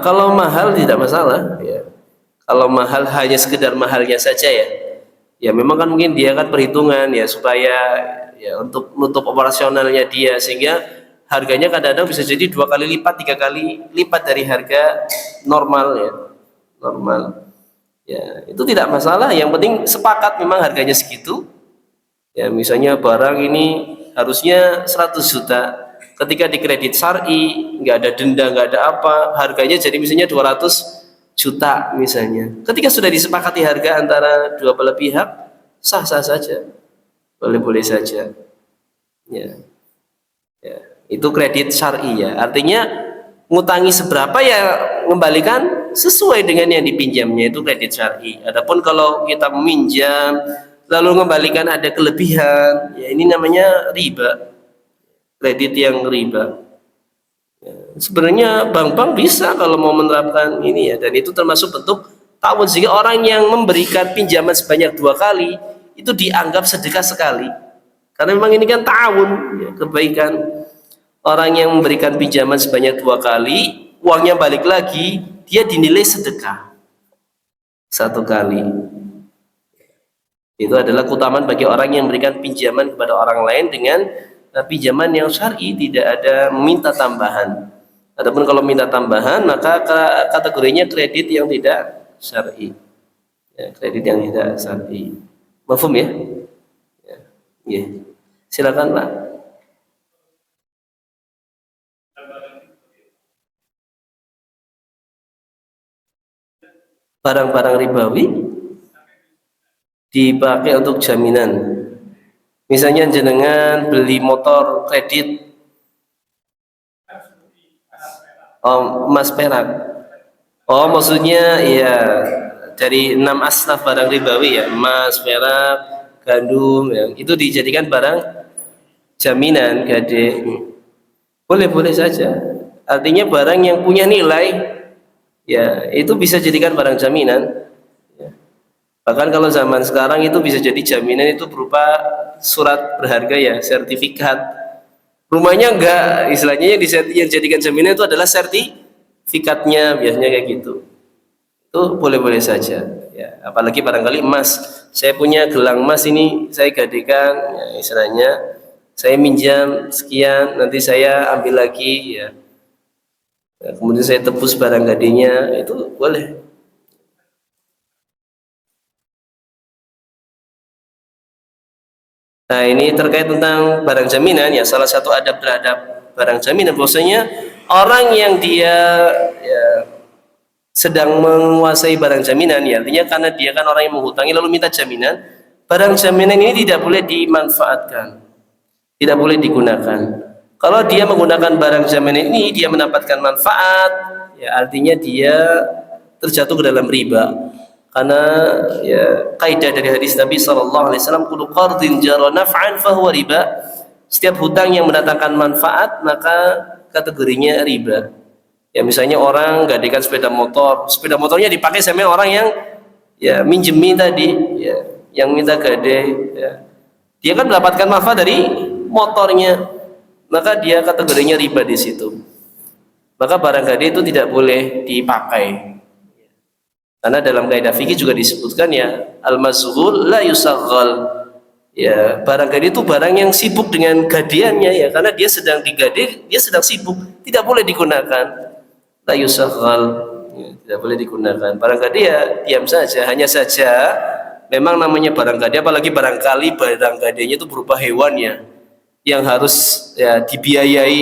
Kalau mahal tidak masalah. Ya. Kalau mahal hanya sekedar mahalnya saja ya. Ya memang kan mungkin dia kan perhitungan ya supaya ya untuk menutup operasionalnya dia sehingga harganya kadang-kadang bisa jadi 2 kali lipat, 3 kali lipat dari harga normal ya. Normal. Ya, itu tidak masalah. Yang penting sepakat memang harganya segitu. Ya, misalnya barang ini harusnya 100 juta. Ketika di kredit syar'i, nggak ada denda, nggak ada apa, harganya jadi misalnya 200 juta misalnya. Ketika sudah disepakati harga antara dua belah pihak, sah-sah saja. Boleh-boleh saja. Ya. Ya, itu kredit syar'i ya. Artinya ngutangi seberapa ya mengembalikan sesuai dengan yang dipinjamnya, itu kredit syar'i. Adapun kalau kita meminjam lalu mengembalikan ada kelebihan, ya ini namanya riba. Kredit yang riba. Ya, sebenarnya bank-bank bisa kalau mau menerapkan ini ya, dan itu termasuk bentuk ta'awun, sehingga orang yang memberikan pinjaman sebanyak 2 kali itu dianggap sedekah sekali. Karena memang ini kan ta'awun, ya, kebaikan. Orang yang memberikan pinjaman sebanyak 2 kali, uangnya balik lagi, dia dinilai sedekah 1 kali. Itu adalah keutamaan bagi orang yang memberikan pinjaman kepada orang lain dengan pinjaman yang syar'i, tidak ada meminta tambahan. Adapun kalau minta tambahan, maka kategorinya kredit yang tidak syar'i. Ya, kredit yang tidak syar'i. Mafhum ya? Ya. Ya. Silakan Pak. Barang-barang ribawi dipakai untuk jaminan. Misalnya jenengan beli motor kredit, emas perak. Oh, maksudnya ya dari 6 asnaf barang ribawi ya, emas, perak, gandum, ya, itu dijadikan barang jaminan gade. Boleh-boleh saja. Artinya barang yang punya nilai, ya itu bisa jadikan barang jaminan. Ya. Bahkan kalau zaman sekarang itu bisa jadi jaminan itu berupa surat berharga ya, sertifikat. Rumahnya enggak, istilahnya yang dijadikan jaminan itu adalah sertifikatnya, biasanya kayak gitu. Itu boleh-boleh saja. Ya, apalagi barangkali emas. Saya punya gelang emas ini, saya gadekan, ya, istilahnya saya minjam sekian, nanti saya ambil lagi, ya. Ya, kemudian saya tebus barang gadenya, itu boleh. Nah, ini terkait tentang barang jaminan ya, salah satu adab terhadap barang jaminan bahwasanya orang yang dia ya, sedang menguasai barang jaminan ya, artinya karena dia kan orang yang menghutangi lalu minta jaminan, barang jaminan ini tidak boleh dimanfaatkan, tidak boleh digunakan. Kalau dia menggunakan barang jaminan ini dia mendapatkan manfaat, ya artinya dia terjatuh ke dalam riba. Karena ya kaidah dari hadis Nabi sallallahu alaihi wasallam, kullu qardin jara naf'an fahuwa riba. Setiap hutang yang mendatangkan manfaat maka kategorinya riba. Ya misalnya orang gadekan sepeda motor, sepeda motornya dipakai sama orang yang ya minjemi tadi, ya yang minta gade, ya. Dia kan mendapatkan manfaat dari motornya, maka dia kategorinya riba di situ. Maka barang gade itu tidak boleh dipakai. Karena dalam kaidah fikih juga disebutkan ya, al-mazghul la yusaghal. Ya, barang gade itu barang yang sibuk dengan gadeannya ya, karena dia sedang digade, dia sedang sibuk, tidak boleh digunakan. La yusaghal, ya, tidak boleh digunakan. Barang gade ya diam saja, hanya saja memang namanya barang gade, apalagi barangkali barang gadenya itu berupa hewan ya. yang harus ya dibiayai,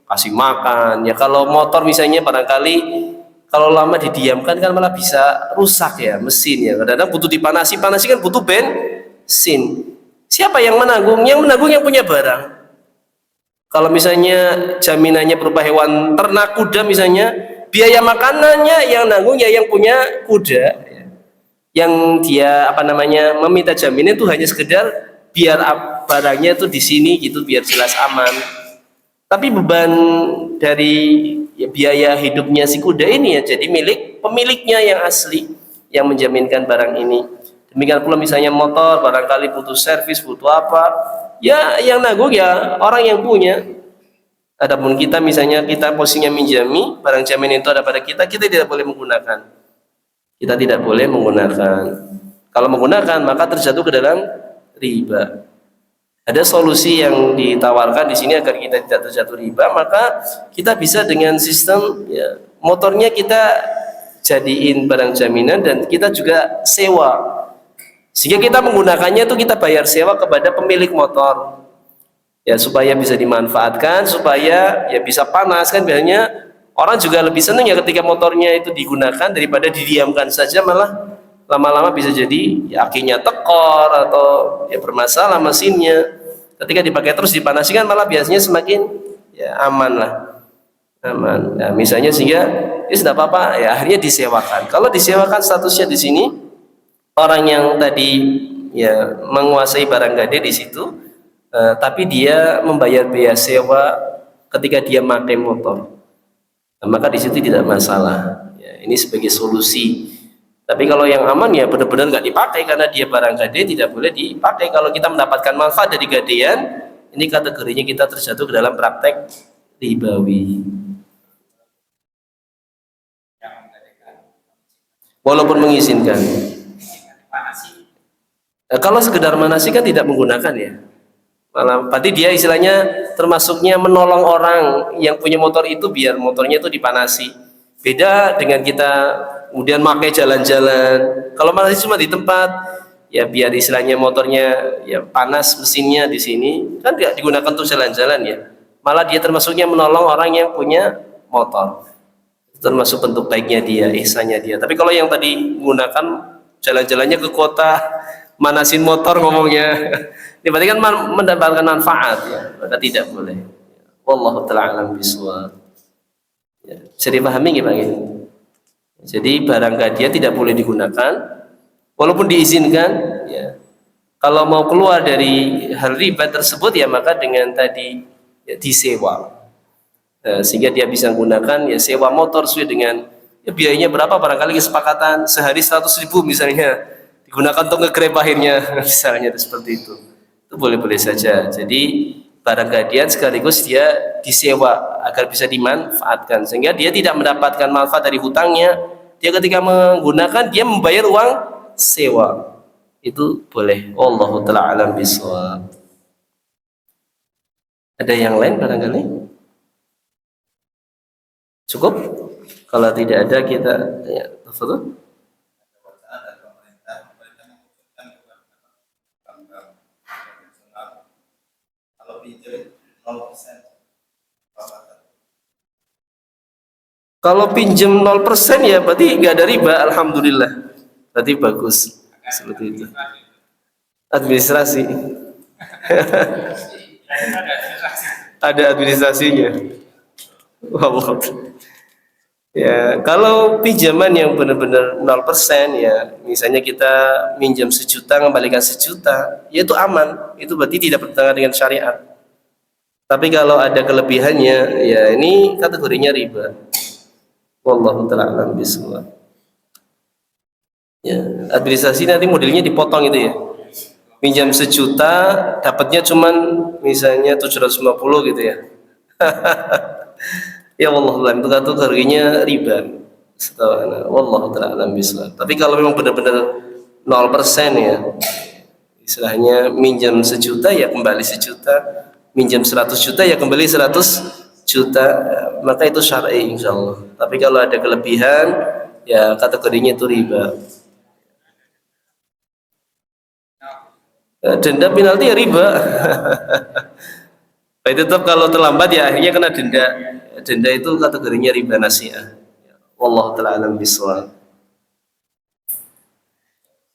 kasih makan. Ya kalau motor misalnya barangkali kalau lama didiamkan kan malah bisa rusak ya mesin ya. Kadang-kadang butuh dipanasi, panasi kan butuh bensin. Siapa yang menanggung? Yang menanggung yang punya barang. Kalau misalnya jaminannya berupa hewan ternak kuda misalnya, biaya makanannya yang nanggung ya yang punya kuda. Yang dia apa namanya meminta jaminan itu hanya sekedar biar barangnya itu di sini gitu biar jelas aman. Tapi beban dari ya, biaya hidupnya si kuda ini ya jadi milik pemiliknya yang asli yang menjaminkan barang ini. Demikian pula misalnya motor barangkali butuh servis, butuh apa, ya yang nanggung ya orang yang punya. Adapun kita misalnya kita posisinya minjami, barang jaminan itu ada pada kita, kita tidak boleh menggunakan. Kita tidak boleh menggunakan. Kalau menggunakan maka terjatuh ke dalam riba. Ada solusi yang ditawarkan di sini agar kita tidak terjatuh riba, maka kita bisa dengan sistem ya, motornya kita jadiin barang jaminan dan kita juga sewa. Sehingga kita menggunakannya itu kita bayar sewa kepada pemilik motor. Ya supaya bisa dimanfaatkan, supaya ya bisa panas kan biasanya orang juga lebih senang ya ketika motornya itu digunakan daripada didiamkan saja malah lama-lama bisa jadi ya akinya tekor atau ya bermasalah mesinnya. Ketika dipakai terus dipanasi kan malah biasanya semakin ya aman lah, aman. Nah, misalnya sehingga ya sudah apa-apa ya akhirnya disewakan. Kalau disewakan statusnya di sini orang yang tadi ya menguasai barang gade di situ, tapi dia membayar biaya sewa ketika dia pakai motor. Nah, maka di situ tidak masalah. Ya, ini sebagai solusi. Tapi kalau yang aman ya benar-benar nggak dipakai karena dia barang gade tidak boleh dipakai. Kalau kita mendapatkan manfaat dari gadean, ini kategorinya kita terjatuh ke dalam praktek ribawi. Walaupun mengizinkan. Kalau sekedar manasi kan tidak menggunakan ya. Malah, berarti dia istilahnya termasuknya menolong orang yang punya motor itu biar motornya itu dipanasi. Beda dengan kita kemudian pakai jalan-jalan. Kalau manasi cuma di tempat, ya biar istilahnya motornya ya panas mesinnya di sini kan tidak digunakan untuk jalan-jalan ya. Malah dia termasuknya menolong orang yang punya motor. Itu termasuk bentuk baiknya dia, ihsannya dia. Tapi kalau yang tadi menggunakan jalan-jalannya ke kota, manasin motor ngomongnya ini berarti kan mendapatkan manfaat ya, maka tidak boleh. Wallahu ta'ala alam bisawab. Ya, bisa dipahami gimana ini? Jadi barang gadean tidak boleh digunakan walaupun diizinkan ya. Kalau mau keluar dari hal riba tersebut ya maka dengan tadi ya, disewa. Sehingga dia bisa menggunakan ya sewa motor sesuai dengan ya, biayanya berapa barangkali kesepakatan sehari 100.000 misalnya digunakan untuk nge-grab akhirnya misalnya seperti itu boleh-boleh saja. Jadi barang gadean sekaligus dia disewa agar bisa dimanfaatkan sehingga dia tidak mendapatkan manfaat dari hutangnya. Dia ketika menggunakan dia membayar uang sewa, itu boleh. Wallahu ta'ala alam bisawab. Ada yang lain barangkali? Cukup? Kalau tidak ada kita ya, tafadhol. Kalau pinjam 0% ya berarti nggak ada riba, alhamdulillah. Berarti bagus. Seperti itu. Administrasi. Ada administrasinya. Wallah. Ya, kalau pinjaman yang benar-benar 0% ya, misalnya kita minjam 1 juta, mengembalikan 1 juta, ya itu aman. Itu berarti tidak bertentangan dengan syariat. Tapi kalau ada kelebihannya, ya ini kategorinya riba. Wallahu ta'ala alam bisawab. Ya, administrasi nanti modelnya dipotong itu ya. Minjam 1 juta, dapatnya cuman misalnya 750 gitu ya. Ya Allah, itu kategorinya riba. Wallahu ta'ala alam bisawab. Tapi kalau memang benar-benar 0% ya, istilahnya minjam 1 juta ya kembali 1 juta, minjam 100 juta ya kembali 100 juta, maka itu syar'i insyaallah. Tapi kalau ada kelebihan ya kategorinya itu riba. Denda penalti ya riba. Tapi tetap kalau terlambat ya akhirnya kena denda. Denda itu kategorinya riba nasi'ah. Wallahu taala alam bisawab.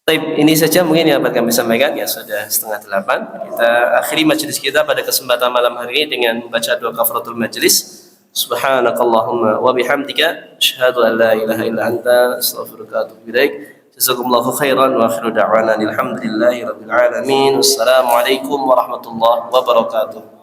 Baik, ini saja mungkin yang dapat kami sampaikan, ya sudah 7:30. Kita akhiri majelis kita pada kesempatan malam hari ini dengan membaca doa kafaratul majelis. Subhanakallahumma wa bihamdika asyhadu an la ilaha illa anta astaghfiruka wa atubu ilaik. Jazakumullahu khairan wa akhiru da'wana alhamdulillahi rabbil alamin. Wassalamualaikum warahmatullahi wabarakatuh.